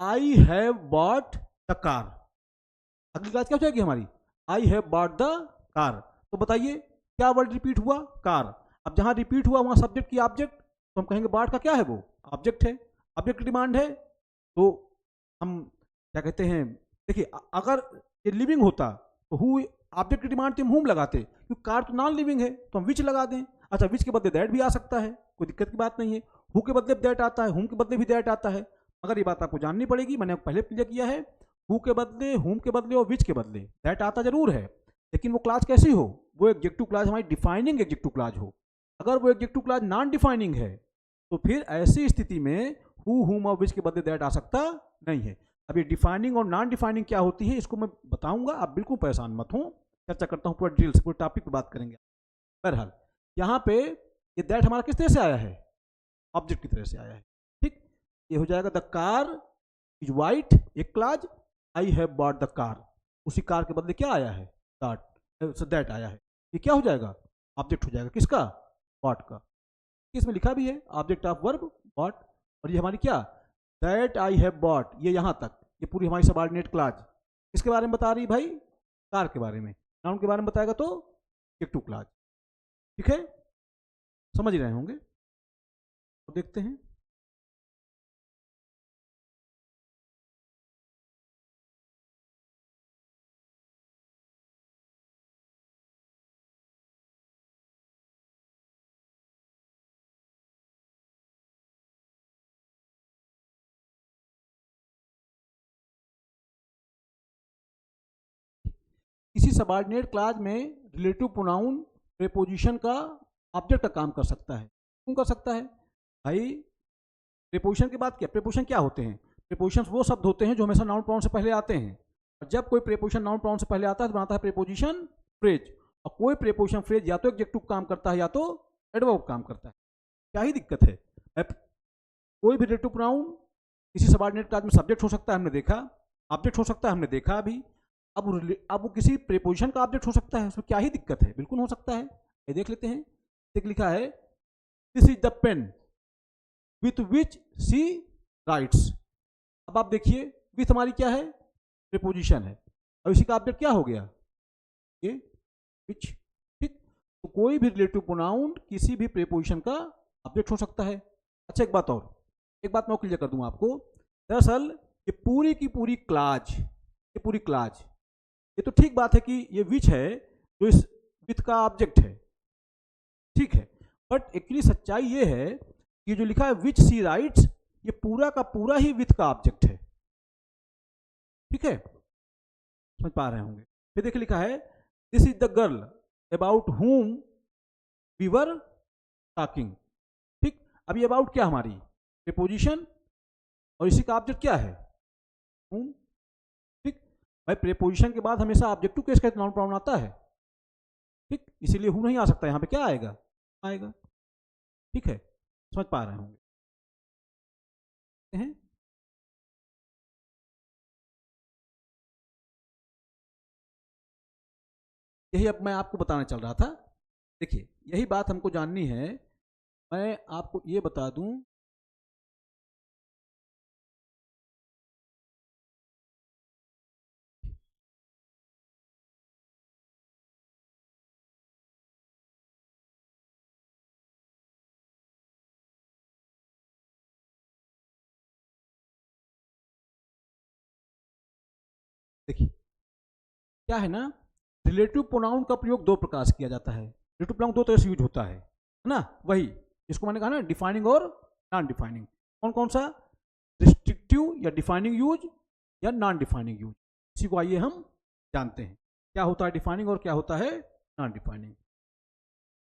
I have bought the car, अगली क्लॉज क्या हो जाएगी हमारी? I have bought the car. तो बताइए क्या वर्ड रिपीट हुआ? कार। अब जहां रिपीट हुआ वहां सब्जेक्ट की ऑब्जेक्ट, तो हम कहेंगे बॉट का क्या है? वो ऑब्जेक्ट है, ऑब्जेक्ट डिमांड है, तो हम क्या कहते हैं? देखिए अगर ये लिविंग होता तो हु ऑब्जेक्ट की डिमांड थी, हम हुम लगाते, क्योंकि कार तो नॉन लिविंग है तो हम विच लगा दें। अच्छा, विच के बदले दैट भी आ सकता है, कोई दिक्कत की बात नहीं है। हु के बदले दैट आता है, हुम के बदले भी दैट आता है, मगर ये बात आपको जाननी पड़ेगी, मैंने पहले क्लियर किया है, हु के बदले, हुम के बदले और विच के बदले दैट आता जरूर है, लेकिन वो क्लॉज कैसी हो? वो एडजेक्टिव क्लॉज हमारी डिफाइनिंग एडजेक्टिव क्लॉज हो। अगर वो एडजेक्टिव क्लॉज नॉन डिफाइनिंग है तो फिर ऐसी स्थिति में हु, हुम और विच के बदले दैट आ सकता नहीं है। अब ये डिफाइनिंग और नॉन डिफाइनिंग क्या होती है इसको मैं बताऊंगा, आप बिल्कुल परेशान मत हो, चर्चा करता हूं पूरा डिटेल से, पूरे टॉपिक पे बात करेंगे। बहरहाल यहाँ पे ये दैट हमारा किस तरह से आया है? ऑब्जेक्ट की तरह से आया है। ठीक। ये हो जाएगा द कार इज वाइट, एक clause, I have bought the car, उसी कार के बदले क्या आया है? दैट आया है, ये क्या हो जाएगा? ऑब्जेक्ट हो जाएगा, किसका? बॉट का। इसमें लिखा भी है ऑब्जेक्ट ऑफ वर्ब बॉट, और ये हमारी क्या? दैट आई हैव बॉट, ये यहां तक, ये पूरी हमारी सबऑर्डिनेट क्लॉज किसके बारे में बता रही भाई? कार के बारे में। नाउन के बारे में बताएगा तो एडजेक्टिव क्लॉज। ठीक है, समझ रहे होंगे। तो देखते हैं। किसी सबऑर्डिनेट क्लॉज में रिलेटिव प्रोनाउन प्रीपोजिशन का ऑब्जेक्ट का काम कर सकता है। क्यों कर सकता है भाई? प्रीपोजिशन की बात क्या, प्रीपोजिशन क्या होते हैं? प्रीपोजिशन वो शब्द होते हैं जो हमेशा नाउन प्रोनाउन से पहले आते हैं, और जब कोई प्रीपोजिशन नाउन प्रोनाउन से पहले आता है तो बनाता है प्रीपोजिशन फ्रेज, और कोई प्रीपोजिशन फ्रेज या तो एडजेक्टिव काम करता है या तो एडवर्ब काम करता है। क्या ही दिक्कत है? अब कोई भी रिलेटिव प्रोनाउन किसी सबऑर्डिनेट क्लॉज में सब्जेक्ट हो सकता है, हमने देखा, ऑब्जेक्ट हो सकता है, हमने देखा अभी। अब वो किसी प्रीपोजिशन का ऑब्जेक्ट हो सकता है, उसमें क्या ही दिक्कत है? बिल्कुल हो सकता है। ये देख लेते हैं। एक लिखा है this is the pen with which she writes. अब आप देखिए विथ हमारी क्या है? प्रीपोजिशन है, और इसी का ऑब्जेक्ट क्या हो गया? ये विच। ठीक। तो कोई भी रिलेटिव प्रोनाउन किसी भी प्रीपोजिशन का ऑब्जेक्ट हो सकता है। अच्छा, एक बात और, एक बात मैं क्लियर कर दूं आपको। दरअसल ये पूरी की पूरी क्लॉज, ये पूरी क्लॉज, ये तो ठीक बात है कि ये विच है जो इस विथ का ऑब्जेक्ट है, ठीक है, बट एक्चुअली सच्चाई ये है कि जो लिखा है विच सी राइट्स, ये पूरा का पूरा ही विथ का ऑब्जेक्ट है। ठीक है, समझ पा रहे होंगे। फिर देखिए लिखा है this is the girl about whom we were talking. ठीक। अब ये अबाउट क्या हमारी? प्रीपोजिशन, और इसी का ऑब्जेक्ट क्या है? हुम। ठीक। भाई प्रीपोजिशन के बाद हमेशा ऑब्जेक्टिव केस का नाउन प्रोनाउन आता है, ठीक, इसीलिए हु नहीं आ सकता, यहाँ पे क्या आएगा? आएगा। ठीक है, समझ पा रहे होंगे हैं। यही अब मैं आपको बताना चल रहा था। देखिए यही बात हमको जाननी है। मैं आपको ये बता दूं, देखिए क्या है ना, रिलेटिव प्रोनाउन का प्रयोग दो प्रकार से किया जाता है। रिलेटिव प्रोनाउन दो तरह से यूज होता है ना, वही जिसको मैंने कहा ना, डिफाइनिंग और नॉन डिफाइनिंग। कौन कौन सा? रिस्ट्रिक्टिव या डिफाइनिंग यूज या नॉन डिफाइनिंग यूज। इसी को आइए हम जानते हैं, क्या होता है डिफाइनिंग और क्या होता है नॉन डिफाइनिंग।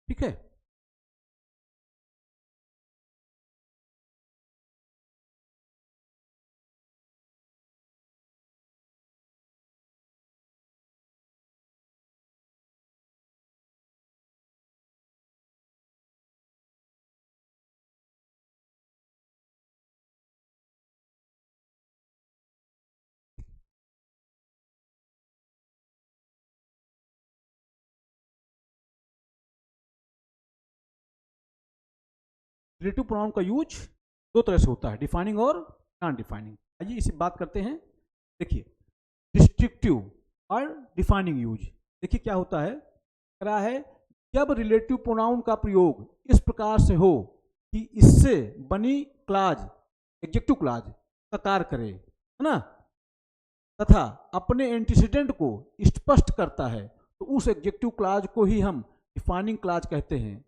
ठीक है, रिलेटिव प्रोनाउन का यूज दो तरह से होता है, डिफाइनिंग और नॉन डिफाइनिंग। आइए इसे बात करते हैं। देखिए रिस्ट्रिक्टिव और डिफाइनिंग यूज, देखिए क्या होता है, कह रहा है जब रिलेटिव प्रोनाउन का प्रयोग इस प्रकार से हो कि इससे बनी क्लाज एडजेक्टिव क्लाज का कार्य करे, है ना, तथा अपने एंटीसीडेंट को स्पष्ट करता है, तो उस एडजेक्टिव क्लाज को ही हम डिफाइनिंग क्लाज कहते हैं।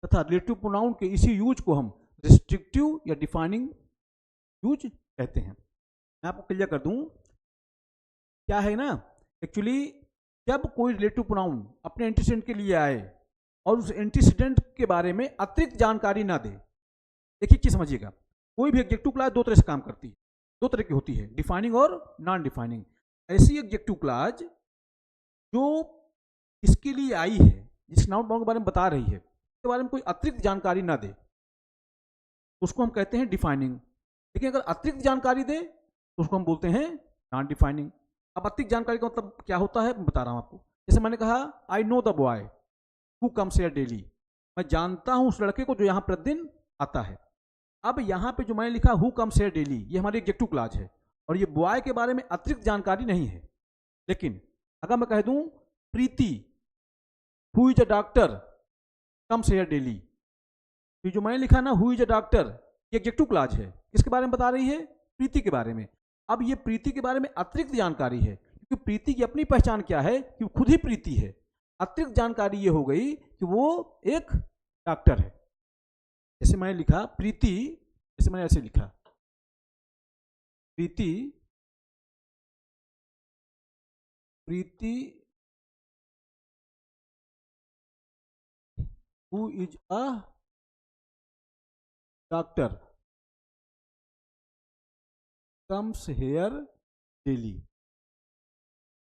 तथा रिलेटिव प्रोनाउन के इसी यूज को हम रिस्ट्रिक्टिव या डिफाइनिंग यूज कहते हैं। मैं आपको क्लियर कर दूं, क्या है ना, एक्चुअली जब कोई रिलेटिव प्रोनाउन अपने एंटीसीडेंट के लिए आए और उस एंटीसीडेंट के बारे में अतिरिक्त जानकारी ना दे। देखिए चीज समझिएगा, कोई भी एडजेक्टिव क्लाज दो तरह से काम करती है, दो तरह की होती है, डिफाइनिंग और नॉन डिफाइनिंग। ऐसी एडजेक्टिव क्लाज जो इसके लिए आई है, जिस नाउन प्रोनाउन के बारे में बता रही है, के बारे में कोई अतिरिक्त जानकारी ना दे, उसको हम कहते हैं डिफाइनिंग। लेकिन अगर अतिरिक्त जानकारी दे तो उसको हम बोलते हैं नॉन डिफाइनिंग। अब अतिरिक्त जानकारी का मतलब क्या होता है मैं बता रहा हूं आपको। जैसे मैंने कहा आई know the boy who comes here daily, मैं जानता हूं उस लड़के को जो यहां प्रतिदिन आता है। अब यहां पे जो मैंने लिखा हु कम्स हियर डेली, ये हमारी एडजेक्टिव क्लॉज है और ये बॉय के बारे में अतिरिक्त जानकारी नहीं है। लेकिन अगर मैं कह दूं Preeti who is a doctor comes here daily, तो जो मैंने लिखा ना हु इज अ डॉक्टर, ये एडजेक्टिव क्लॉज है, किसके बारे में बता रही है? प्रीति के बारे में। अब ये प्रीति के बारे में अतिरिक्त जानकारी है, क्योंकि प्रीति की अपनी पहचान क्या है कि वो खुद ही प्रीति है। अतिरिक्त जानकारी ये हो गई कि वो एक डॉक्टर है। जैसे मैंने लिखा प्रीति, जैसे मैंने ऐसे लिखा Preeti, Preeti who is a doctor comes here daily.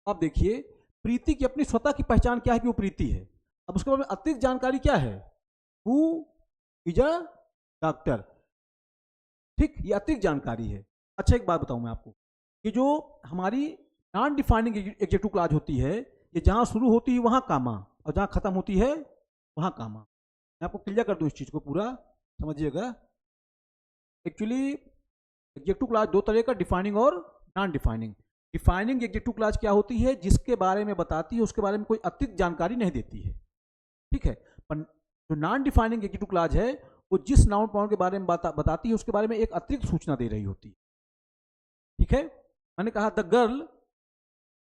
अब देखिए प्रीति की अपनी स्वतः की पहचान क्या है कि वो प्रीति है। अब उसके बारे में अतिरिक्त जानकारी क्या है? Who is a doctor. ठीक, ये अतिरिक्त जानकारी है। अच्छा एक बात बताऊं मैं आपको, ये जो हमारी नॉन डिफाइनिंग एडजेक्टिव क्लॉज होती है, ये जहां शुरू होती है वहां कामा और जहां खत्म होती है वहां कामा। मैं आपको क्लियर कर दूं इस चीज को, पूरा समझिएगा। एक्चुअली एडजेक्टिव क्लॉज दो तरह का, डिफाइनिंग और non defining. Defining adjective clause क्या होती है? जिसके बारे में बताती है उसके बारे में कोई अतिरिक्त जानकारी नहीं देती है। ठीक है, पर जो नॉन डिफाइनिंग एडजेक्टिव क्लॉज है वो जिस नाउन प्रोनाउन के बारे में बताती है उसके बारे में एक अतिरिक्त सूचना दे रही होती है। ठीक है, मैंने कहा the girl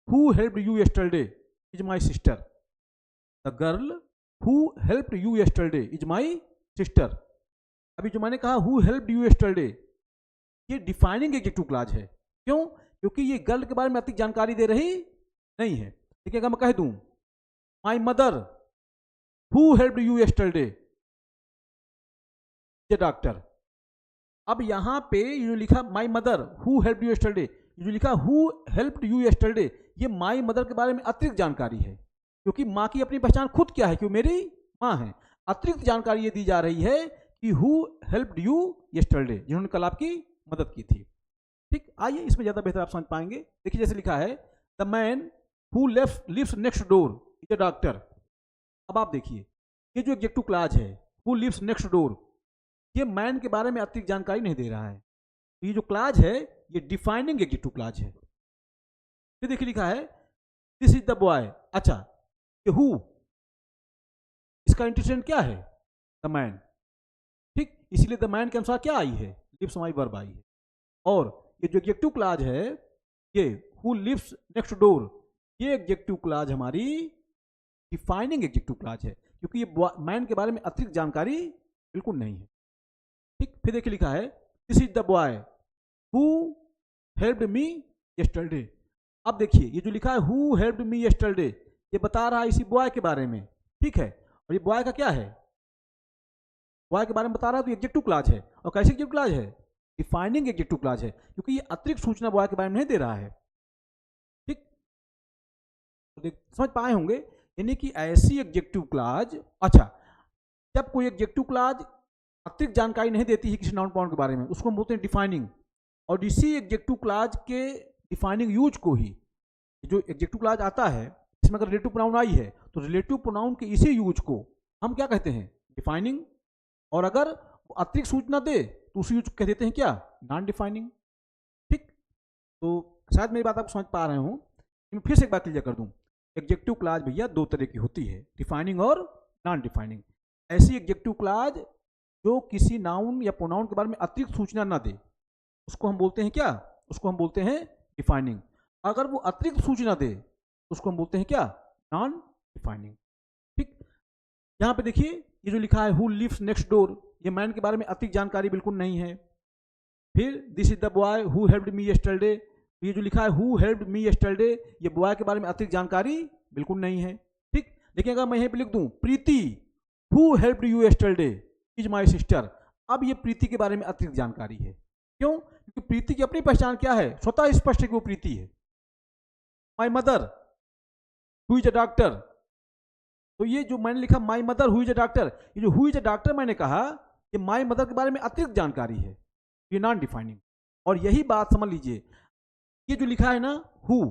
who helped you yesterday is my sister. The girl who helped you yesterday is my sister. अभी जो मैंने कहा हु हेल्प्ड यू यस्टरडे, ये डिफाइनिंग एडजेक्टिव क्लॉज है। क्यों? क्योंकि ये गर्ल के बारे में अतिरिक्त जानकारी दे रही नहीं है। ठीक है, अगर मैं कह दूं my mother who helped you yesterday doctor, अब यहां पे जो लिखा my mother who helped you yesterday, जो लिखा हु हेल्प्ड यू यस्टरडे, ये माई मदर के बारे में अतिरिक्त जानकारी है। क्योंकि माँ की अपनी पहचान खुद क्या है कि वो मेरी माँ है। अतिरिक्त जानकारी ये दी जा रही है कि हु हेल्प्ड यू यस्टरडे, जिन्होंने कल आपकी मदद की थी। ठीक, आइए इसमें ज्यादा बेहतर आप समझ पाएंगे। देखिए जैसे लिखा है the man who lives next door is a doctor. अब आप देखिए ये जो एडजेक्टिव क्लॉज है, हु लिव्स नेक्स्ट डोर, ये मैन के बारे में अतिरिक्त जानकारी नहीं दे रहा है। तो ये जो क्लॉज है ये डिफाइनिंग एडजेक्टिव क्लॉज है। फिर देखिए लिखा है दिस इज द बॉय। अच्छा, ये हु, इसका इंटरसेंट क्या है? The man. ठीक, इसीलिए द मैन के अनुसार क्या आई है? लिव्स हमारी वर्ब आई है। और ये जो एडजेक्टिव क्लॉज है ये हु लिव्स नेक्स्ट डोर, ये एडजेक्टिव क्लॉज हमारी डिफाइनिंग एडजेक्टिव क्लॉज है, क्योंकि ये मैन के बारे में अतिरिक्त जानकारी बिल्कुल नहीं है। ठीक, फिर देखिए लिखा है this is the boy who helped me yesterday. अब देखिए ये जो लिखा है हु हेल्प्ड मी यस्टरडे, ये बता रहा है इसी बॉय के बारे में। ठीक है, और ये बॉय का क्या है? बॉय के बारे में बता रहा है, तो एडजेक्टिव क्लॉज है। और कैसे एडजेक्टिव क्लॉज है? डिफाइनिंग एडजेक्टिव क्लॉज है, क्योंकि ये अतिरिक्त सूचना बॉय के बारे में नहीं दे रहा है। ठीक, तो समझ पाए होंगे, यानी कि ऐसी एडजेक्टिव क्लॉज, अच्छा, जब कोई एडजेक्टिव क्लॉज अतिरिक्त जानकारी नहीं देती है किसी नाउन प्रोनाउन के बारे में, उसको हम बोलते हैं डिफाइनिंग। और इसी एडजेक्टिव क्लॉज के डिफाइनिंग यूज को ही, जो एडजेक्टिव क्लॉज आता है इसमें अगर रिलेटिव प्रोनाउन आई है तो रिलेटिव प्रोनाउन के इसी यूज को हम क्या कहते हैं? डिफाइनिंग। और अगर वो अतिरिक्त सूचना दे तो उसी यूज कह देते हैं क्या? Non defining. ठीक, तो शायद मेरी बात आप समझ पा रहे हो। मैं फिर से एक बात क्लियर कर दूं, एडजेक्टिव क्लॉज भैया दो तरह की होती है, डिफाइनिंग और नॉन डिफाइनिंग। ऐसी एडजेक्टिव क्लॉज जो किसी नाउन या प्रोनाउन के बारे में अतिरिक्त सूचना ना दे, उसको हम बोलते हैं क्या? उसको हम बोलते हैं डिफाइनिंग। अगर वो अतिरिक्त सूचना दे उसको हम बोलते हैं क्या? Non defining. ठीक, यहां पे देखिए ये जो लिखा है हु लिव्स नेक्स्ट डोर, ये मैन के बारे में अतिरिक्त जानकारी बिल्कुल नहीं है। फिर this is the boy who helped me yesterday, ये जो लिखा है हु हेल्प्ड मी यस्टरडे, ये बॉय के बारे में अतिरिक्त जानकारी बिल्कुल नहीं है। ठीक, लेकिन अगर मैं यहीं पे लिख दूं Preeti who helped you yesterday is my sister, अब ये प्रीति के बारे में अतिरिक्त जानकारी है। क्यों? क्योंकि प्रीति की अपनी पहचान क्या है? स्वतः स्पष्ट है कि वो प्रीति है। My mother who is a doctor, तो ये जो मैंने लिखा my mother who is a doctor, ये जो हु इज अ डॉक्टर मैंने कहा, ये माय मदर के बारे में अतिरिक्त जानकारी है, ये नॉन डिफाइनिंग। और यही बात समझ लीजिए, ये जो लिखा है ना हु,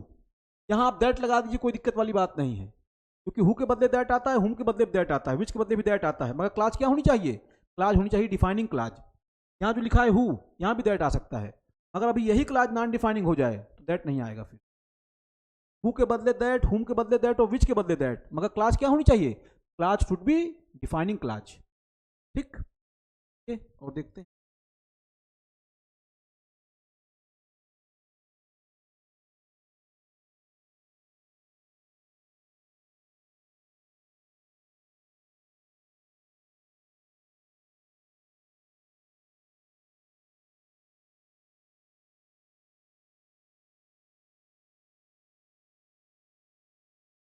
यहां आप दैट लगा दीजिए, कोई दिक्कत वाली बात नहीं है, क्योंकि हु के बदले दैट आता है, हुम के बदले दैट आता है, विच के बदले भी दैट आता है, मगर क्लास क्या होनी चाहिए? क्लास होनी चाहिए डिफाइनिंग क्लास। यहाँ जो लिखा है हु, यहाँ भी दैट आ सकता है, अगर अभी यही क्लास नॉन डिफाइनिंग हो जाए तो दैट नहीं आएगा। फिर हु के बदले दैट, हुम के बदले दैट और विच के बदले दैट, मगर क्लास क्या होनी चाहिए? Class should be defining class. ठीक, और देखते हैं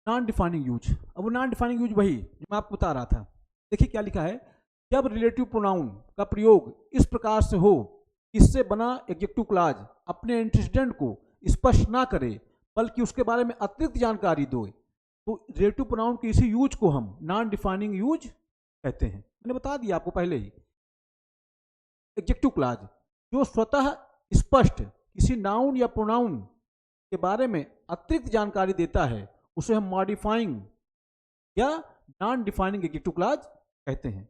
नॉन डिफाइनिंग यूज। अब वो नॉन डिफाइनिंग यूज वही जो मैं आपको बता रहा था। देखिए क्या लिखा है, जब रिलेटिव प्रोनाउन का प्रयोग इस प्रकार से हो, इससे बना एडजेक्टिव क्लॉज अपने एंटीसीडेंट को स्पष्ट ना करे बल्कि उसके बारे में अतिरिक्त जानकारी दो, तो रिलेटिव प्रोनाउन के इसी यूज को हम नॉन डिफाइनिंग यूज कहते हैं। मैंने बता दिया आपको पहले ही, एडजेक्टिव क्लॉज जो स्वतः स्पष्ट किसी नाउन या प्रोनाउन के बारे में अतिरिक्त जानकारी देता है उसे हम मॉडिफाइंग या नॉन डिफाइनिंग एडजेक्टिव क्लॉज कहते हैं।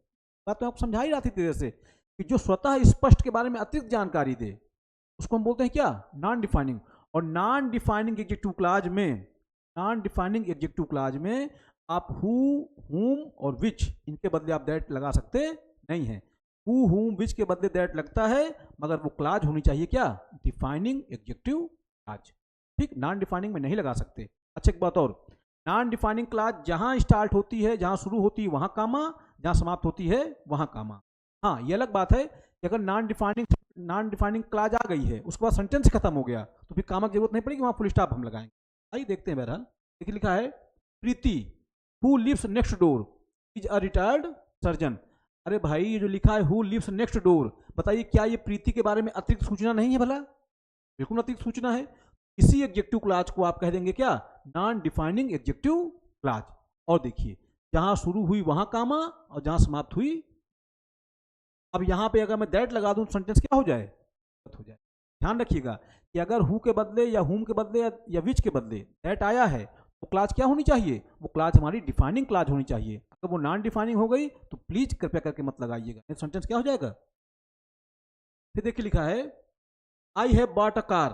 बात तो आपको समझा ही रहा थी तेरे से कि जो स्वतः स्पष्ट के बारे में अतिरिक्त जानकारी दे उसको हम बोलते हैं क्या? Non defining. और नॉन डिफाइनिंग एडजेक्टिव क्लॉज में, नॉन डिफाइनिंग एडजेक्टिव क्लॉज में आप हु, हुम और विच, इनके बदले आप दैट लगा सकते नहीं है। हु, हुम, विच के बदले दैट लगता है, मगर वो क्लॉज होनी चाहिए क्या? Defining adjective clause. ठीक, नॉन डिफाइनिंग में नहीं लगा सकते। अच्छा एक बात और, नॉन डिफाइनिंग क्लॉज जहां स्टार्ट होती है, जहां शुरू होती है वहां कामा, जहां समाप्त होती है वहां कामा। हाँ, ये अलग बात है कि अगर नॉन डिफाइनिंग क्लॉज आ गई है, उसके बाद सेंटेंस खत्म हो गया, तो फिर कामा की जरूरत नहीं पड़ेगी, वहां फुल स्टॉप हम लगाएंगे। आइए देखते हैं। बहरहाल देखिए लिखा है Preeti who lives next door is a retired surgeon. अरे भाई, ये जो लिखा है हु लिव्स नेक्स्ट डोर, बताइए क्या ये प्रीति के बारे में अतिरिक्त सूचना नहीं है? भला बिल्कुल अतिरिक्त सूचना है। इसी एडजेक्टिव क्लॉज को आप कह देंगे क्या? Non defining adjective clause. और देखिए जहां शुरू हुई वहां कामा और जहां समाप्त हुई, अब यहां पे अगर मैं दैट लगा दूं सेंटेंस क्या हो जाए? हो जाए। ध्यान रखिएगा कि अगर हु के बदले या हुम के बदले या विच के बदले दैट आया है वो क्लास क्या होनी चाहिए, वो क्लास हमारी डिफाइनिंग क्लास होनी चाहिए। अगर वो नॉन डिफाइनिंग हो गई तो प्लीज कृपया करके मत लगाइएगा, सेंटेंस क्या हो जाएगा। फिर देखिए लिखा है I have bought a car,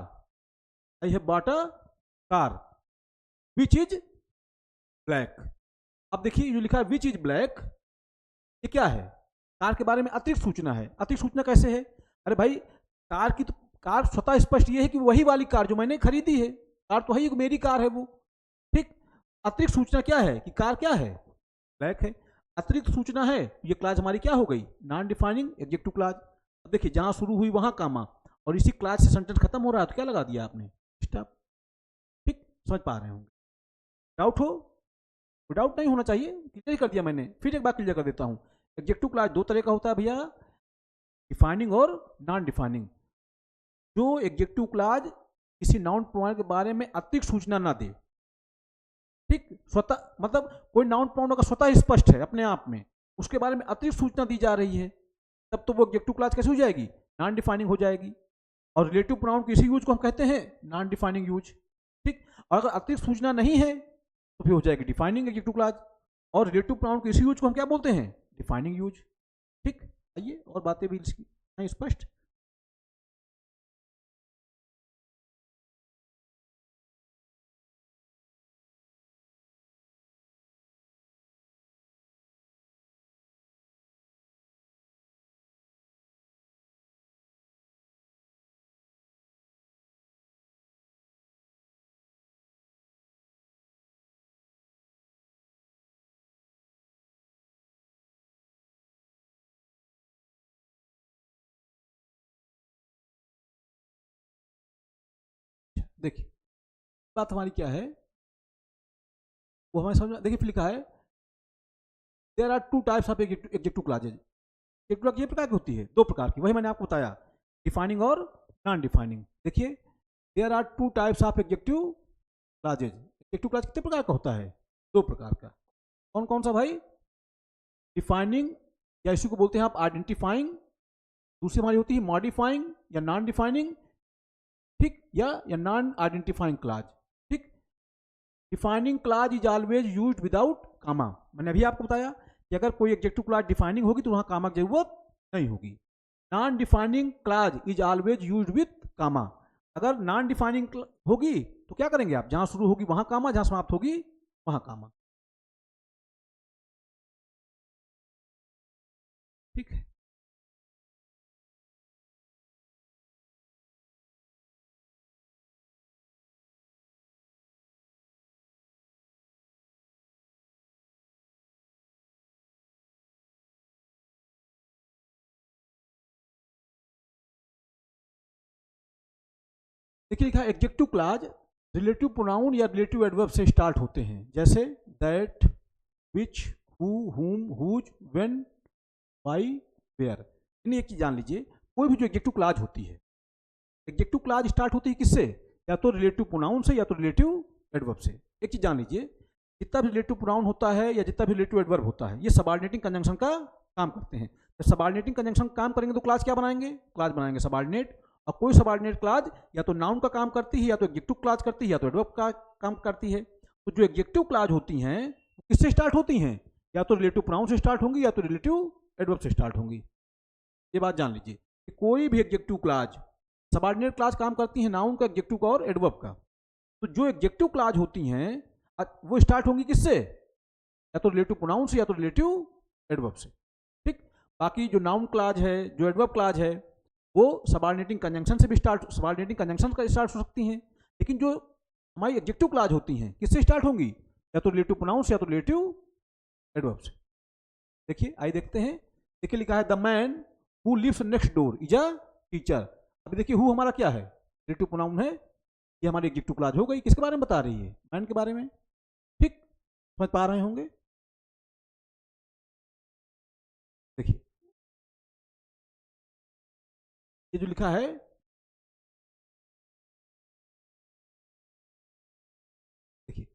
I have bought a car which is black. अब देखिए जो लिखा है विच इज ब्लैक, ये क्या है, कार के बारे में अतिरिक्त सूचना है। अतिरिक्त सूचना कैसे है, अरे भाई कार की तो कार स्वतः स्पष्ट ये है कि वही वाली कार जो मैंने खरीदी है, कार तो है, मेरी कार है वो, ठीक। अतिरिक्त सूचना क्या है कि कार क्या है, ब्लैक है। अतिरिक्त सूचना है, ये क्लास हमारी क्या हो गई, नॉन डिफाइनिंग एडजेक्टिव क्लास। अब देखिए जहां शुरू हुई वहां कामा, और इसी क्लास से सेंटेंस खत्म हो रहा है तो क्या लगा दिया आपने, स्टॉप। ठीक, समझ पा रहे होंगे। डाउट हो, डाउट नहीं होना चाहिए, क्लियर कर दिया मैंने, फिर एक बार क्लियर कर देता हूं। एडजेक्टिव क्लास दो तरह का होता है भैया, डिफाइनिंग और नॉन डिफाइनिंग। जो एडजेक्टिव क्लास किसी नाउन प्रोनाउन के बारे में अतिरिक्त सूचना ना दे, ठीक, स्वतः मतलब कोई नाउन प्रोनाउन का स्वतः स्पष्ट है अपने आप में, उसके बारे में अतिरिक्त सूचना दी जा रही है, तब तो वो एडजेक्टिव क्लास कैसे हो जाएगी, नॉन डिफाइनिंग हो जाएगी। और रिलेटिव प्रोनाउन किसी यूज को हम कहते हैं नॉन डिफाइनिंग यूज, ठीक। और अगर अतिरिक्त सूचना नहीं है तो फिर हो जाएगी डिफाइनिंग एडजेक्टिव क्लास। और रिलेटिव प्रोनाउन किसी यूज को हम क्या बोलते हैं, डिफाइनिंग यूज, ठीक। आइए और बातें भी इसकी नहीं स्पष्ट। देखिए बात हमारी क्या है, वो हमें समझ, देखिए लिखा है there are two types of adjective classes. Adjective class ये प्रकार की होती है, दो प्रकार की, वही मैंने आपको बताया, डिफाइनिंग और नॉन डिफाइनिंग। देखिए there are two types of adjective classes. Adjective class कितने प्रकार का होता है, दो प्रकार का। कौन कौन सा भाई, डिफाइनिंग या इसी को बोलते हैं आप आइडेंटिफाइंग, दूसरी हमारी होती है मॉडिफाइंग या नॉन डिफाइनिंग, ठीक, या नॉन आइडेंटिफाइंग क्लाज, ठीक। Defining clause is always used without comma. मैंने अभी आपको बताया कि अगर कोई एडजेक्टिव क्लाज डिफाइनिंग होगी तो वहां कामा की जरूरत नहीं होगी। Non defining clause is always used with comma. अगर नॉन डिफाइनिंग होगी तो क्या करेंगे आप, जहां शुरू होगी वहां कामा, जहां समाप्त होगी वहां कामा, ठीक है। देखिए लिखा है एडजेक्टिव क्लाज रिलेटिव प्रोनाउन या रिलेटिव एडवर्ब से स्टार्ट होते हैं, जैसे दैट, विच, हु, हुम, हुज, व्हेन, व्हाई, वेयर। एक चीज जान लीजिए, कोई भी जो एडजेक्टिव क्लाज होती है, एडजेक्टिव क्लाज स्टार्ट होती है किससे, या तो रिलेटिव प्रोनाउन से या तो रिलेटिव एडवर्ब से। एक चीज जान लीजिए, जितना भी रिलेटिव प्रोनाउन होता है या जितना भी रिलेटिव एडवर्ब होता है, ये सबऑर्डिनेटिंग कंजंक्शन का काम करते हैं। जब सबऑर्डिनेटिंग कंजंक्शन काम करेंगे तो क्लास क्या बनाएंगे, क्लास बनाएंगे सबऑर्डिनेट। और कोई सबऑर्डिनेट क्लास या तो नाउन का काम करती है, या तो एडजेक्टिव क्लास करती है, या तो एडवर्ब का काम करती है। तो जो एडजेक्टिव क्लास होती हैं किससे स्टार्ट होती हैं, या तो रिलेटिव प्रोनाउन से स्टार्ट होंगी या तो रिलेटिव एडवर्ब से स्टार्ट होंगी। ये बात जान लीजिए कि कोई भी एडजेक्टिव क्लास, सबऑर्डिनेट क्लास काम करती है नाउन का, एडजेक्टिव का और एडवर्ब का। तो जो एडजेक्टिव क्लास होती हैं वो स्टार्ट होंगी किससे, या तो रिलेटिव प्रोनाउन से या तो रिलेटिव एडवर्ब से, ठीक। बाकी जो नाउन क्लाज है, जो एडवर्ब क्लाज है, वो सबऑर्डिनेटिंग कंजंक्शन से भी स्टार्ट, सबऑर्डिनेटिंग कंजंक्शन का स्टार्ट हो सकती हैं। लेकिन जो हमारी एडजेक्टिव क्लाज होती हैं किससे स्टार्ट होंगी, या तो रिलेटिव प्रोनाउन से या तो रिलेटिव एडवर्ब से। देखिए आइए देखते हैं। देखिए लिखा है the man who lives next door is a teacher. अभी देखिए हु हमारा क्या है, रिलेटिव प्रोनाउन है, ये हमारी एडजेक्टिव क्लाज हो गई। किसके बारे में बता रही है, मैन के बारे में, ठीक, समझ पा रहे होंगे। देखिए ये जो लिखा है, देखिए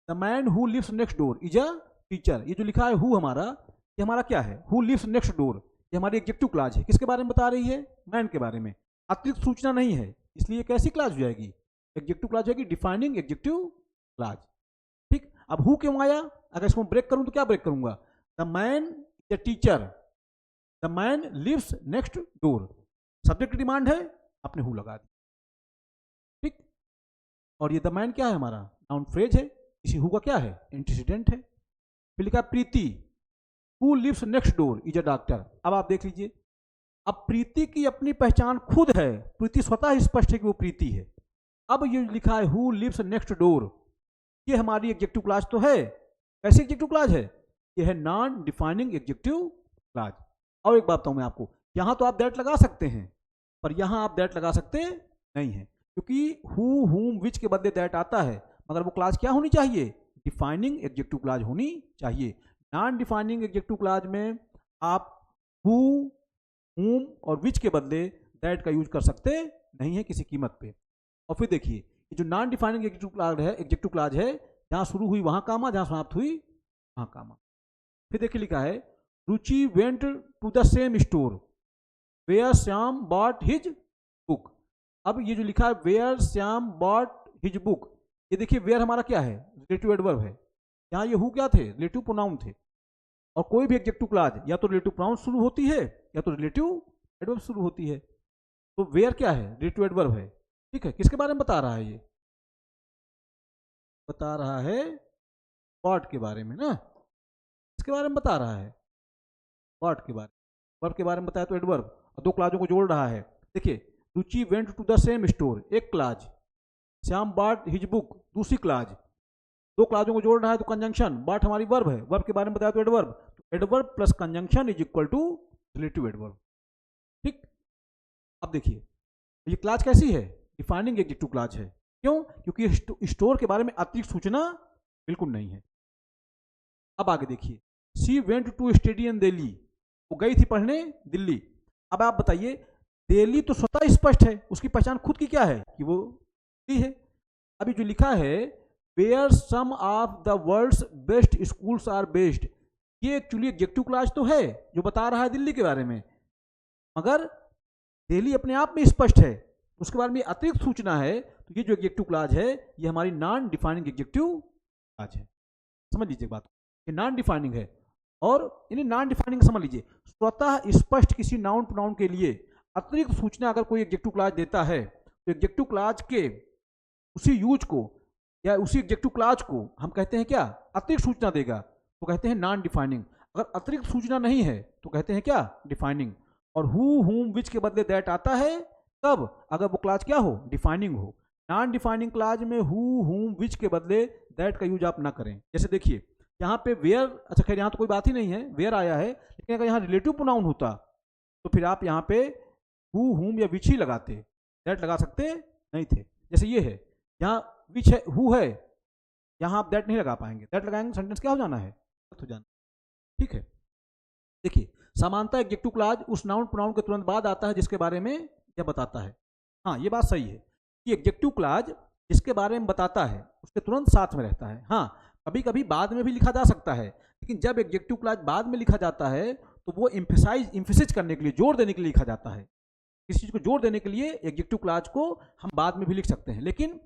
the man who lives next door is a teacher. ये जो लिखा है हु हमारा, ये हमारा क्या है, हु लिव्स नेक्स्ट डोर, ये हमारी एडजेक्टिव क्लाज है। किसके बारे में बता रही है, मैन के बारे में। अतिरिक्त सूचना नहीं है, इसलिए कैसी क्लाज हो जाएगी, एडजेक्टिव क्लाज होगी, डिफाइनिंग एडजेक्टिव क्लाज। अब हु क्यों आया, अगर इसको ब्रेक करूं तो क्या ब्रेक करूंगा, the man the teacher, the man lives next door, subject की डिमांड है, आपने हु लगा दी, ठीक। और ये द मैन क्या है हमारा, नाउन फ्रेज है, इसी हु का क्या है, एंटीसीडेंट है। फिर लिखा Preeti, who lives next door is a doctor. अब आप देख लीजिए, अब प्रीति की अपनी पहचान खुद है, प्रीति स्वतः स्पष्ट है कि वो प्रीति है। अब ये लिखा है हु लिव्स नेक्स्ट डोर, ये हमारी एडजेक्टिव क्लॉज तो है। कैसी एडजेक्टिव क्लॉज है, ये है नॉन डिफाइनिंग एडजेक्टिव क्लॉज। और एक बात बताऊं मैं आपको, यहां तो आप दैट लगा सकते हैं, पर यहां आप दैट लगा सकते नहीं है, क्योंकि हु हुम विच के बदले दैट आता है, मगर वो क्लॉज क्या होनी चाहिए, डिफाइनिंग एडजेक्टिव क्लॉज होनी चाहिए। नॉन डिफाइनिंग एडजेक्टिव क्लॉज में आप हु हुम और विच के बदले दैट का यूज कर सकते नहीं है किसी कीमत पे। और फिर देखिए, ये जो नॉन डिफाइनिंग एडजेक्टिव क्लॉज है, जहां शुरू हुई वहां कामा, जहां समाप्त हुई वहां कामा। फिर देखिए लिखा है Ruchi went to the same store where Shyam bought his book. अब ये जो लिखा है where Shyam bought his book, ये देखिए वेयर हमारा क्या है, रिलेटिव एडवर्ब है, यहाँ ये हु क्या थे, रिलेटिव प्रोनाउन थे। और कोई भी एडजेक्टिव क्लॉज या तो रिलेटिव प्रोनाउन शुरू होती है या तो रिलेटिव एडवर्ब शुरू होती है। तो वेयर क्या है, रिलेटिव एडवर्ब है, ठीक है। किसके बारे में बता रहा है, ये बता रहा है बॉट के बारे में ना, इसके बारे में बता रहा है, बॉट के बारे में, वर्ब के बारे में बताया तो एडवर्ब, और दो क्लाजों को जोड़ रहा है। देखिए Ruchi went to the same store, एक clause, Shyam bought his book, दूसरी क्लाज, दो क्लाजों को जोड़ रहा है तो कंजंक्शन, बॉट हमारी वर्ब है, वर्ब के बारे में बताया तो एडवर्ब, तो adverb plus conjunction is equal to relative adverb, ठीक। अब देखिए ये क्लाज कैसी है, डिफाइनिंग एडजेक्टिव क्लाज है। क्यों, क्योंकि स्टोर के बारे में अतिरिक्त सूचना बिल्कुल नहीं है। अब आगे देखिए, she went to study in Delhi, वो गई थी पढ़ने दिल्ली। अब आप बताइए, दिल्ली तो स्वतः स्पष्ट है, उसकी पहचान खुद की क्या है कि वो दिल्ली है। अभी जो लिखा है where some of the world's best schools are based, ये एक्चुअली एडजेक्टिव क्लॉज तो है जो बता रहा है दिल्ली के बारे में, मगर दिल्ली अपने आप में स्पष्ट है, उसके बारे में अतिरिक्त सूचना है। तो ये जो एडजेक्टिव क्लॉज है ये हमारी नॉन डिफाइनिंग एडजेक्टिव क्लॉज है। समझ लीजिए बात, ये नॉन डिफाइनिंग है। और इन्हें नॉन डिफाइनिंग समझ लीजिए, स्वतः स्पष्ट किसी नाउन प्रोनाउन के लिए अतिरिक्त सूचना अगर कोई एडजेक्टिव क्लॉज देता है तो एडजेक्टिव क्लॉज के उसी यूज को या उसी एडजेक्टिव क्लॉज को हम कहते हैं क्या, अतिरिक्त सूचना देगा तो कहते हैं नॉन डिफाइनिंग। अगर अतिरिक्त सूचना नहीं है तो कहते हैं क्या, डिफाइनिंग। और हु हुम विच के बदले दैट आता है कब, अगर वो क्लॉज क्या हो, डिफाइनिंग हो। नॉन डिफाइनिंग क्लॉज में हु हुम विच के बदले दैट का यूज आप ना करें। जैसे देखिए यहाँ पे वेयर, अच्छा खैर यहाँ तो कोई बात ही नहीं है, वेयर आया है, लेकिन अगर यहाँ रिलेटिव प्रोनाउन होता तो फिर आप यहाँ पे हु हुम या विच ही लगाते, दैट लगा सकते नहीं थे। जैसे ये है, यहाँ विच है, हु है, यहाँ आप दैट नहीं लगा पाएंगे, दैट लगाएंगे सेंटेंस क्या हो जाना है, हो जाना, ठीक है। देखिए समानता एडजेक्टिव क्लॉज उस नाउन प्रोनाउन के तुरंत बाद आता है जिसके बारे में यह बताता है। हाँ ये बात सही है कि एडजेक्टिव क्लॉज जिसके बारे में बताता है उसके तुरंत साथ में रहता है। हाँ कभी कभी बाद में भी लिखा जा सकता है, लेकिन जब एडजेक्टिव क्लॉज बाद में लिखा जाता है तो वो एम्फेसाइज करने के लिए, जोर देने के लिए लिखा जाता है। किसी चीज़ को जोर देने के लिए एडजेक्टिव क्लॉज को हम बाद में भी लिख सकते हैं, लेकिन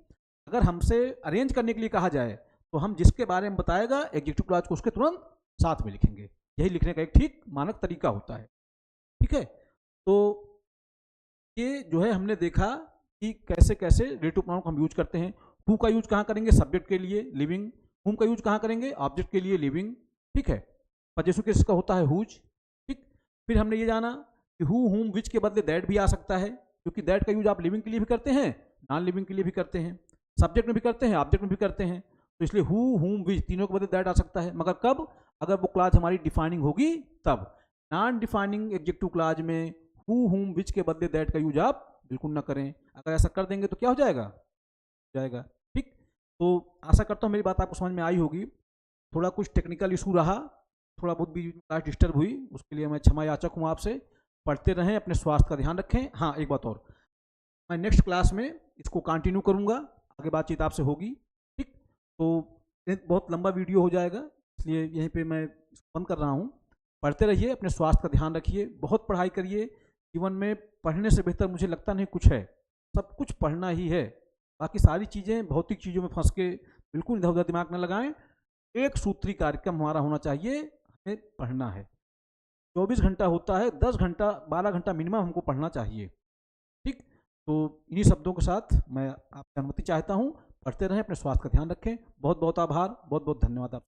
अगर हमसे अरेंज करने के लिए कहा जाए तो हम जिसके बारे में बताएगा एडजेक्टिव क्लॉज को उसके तुरंत साथ में लिखेंगे। यही लिखने का एक ठीक मानक तरीका होता है, ठीक है। तो ये जो है हमने देखा कि कैसे कैसे रिलेटिव प्रोनाउन को हम यूज करते हैं। हु का यूज कहाँ करेंगे, सब्जेक्ट के लिए लिविंग। हुम का यूज कहाँ करेंगे, ऑब्जेक्ट के लिए लिविंग, ठीक है। पजेसिव केस का होता है हुज, ठीक। फिर हमने ये जाना कि हु हुम विच के बदले दैट भी आ सकता है, क्योंकि दैट का यूज आप लिविंग के लिए भी करते हैं, नॉन लिविंग के लिए भी करते हैं, सब्जेक्ट में भी करते हैं, ऑब्जेक्ट में भी करते हैं। तो इसलिए हु हुम विच तीनों के बदले दैट आ सकता है, मगर कब, अगर वो क्लॉज हमारी डिफाइनिंग होगी तब। नॉन डिफाइनिंग एडजेक्टिव क्लॉज में हु हुम विच के बदले दैट का यूज आप बिल्कुल ना करें। अगर ऐसा कर देंगे तो क्या हो जाएगा, ठीक। तो आशा करता हूँ मेरी बात आपको समझ में आई होगी। थोड़ा कुछ टेक्निकल इशू रहा, थोड़ा बहुत भी क्लास डिस्टर्ब हुई, उसके लिए मैं क्षमा याचक हूँ आपसे। पढ़ते रहें, अपने स्वास्थ्य का ध्यान रखें। हाँ एक बात और, मैं नेक्स्ट क्लास में इसको कंटिन्यू करूँगा, आगे बातचीत आपसे होगी, ठीक। तो बहुत लंबा वीडियो हो जाएगा, इसलिए यहीं पे मैं इसको बंद कर रहा हूँ। पढ़ते रहिए, अपने स्वास्थ्य का ध्यान रखिए, बहुत पढ़ाई करिए। जीवन में पढ़ने से बेहतर मुझे लगता नहीं कुछ है, सब कुछ पढ़ना ही है। बाकी सारी चीज़ें भौतिक चीज़ों में फंस के बिल्कुल इधर उधर दिमाग न लगाएं। एक सूत्री कार्यक्रम हमारा होना चाहिए, हमें पढ़ना है। 24 घंटा होता है, 10 घंटा 12 घंटा मिनिमम हमको पढ़ना चाहिए। ठीक, तो इन्हीं शब्दों के साथ मैं आपकी अनुमति चाहता हूँ। पढ़ते रहें, अपने स्वास्थ्य का ध्यान रखें। बहुत बहुत आभार, बहुत बहुत धन्यवाद आप।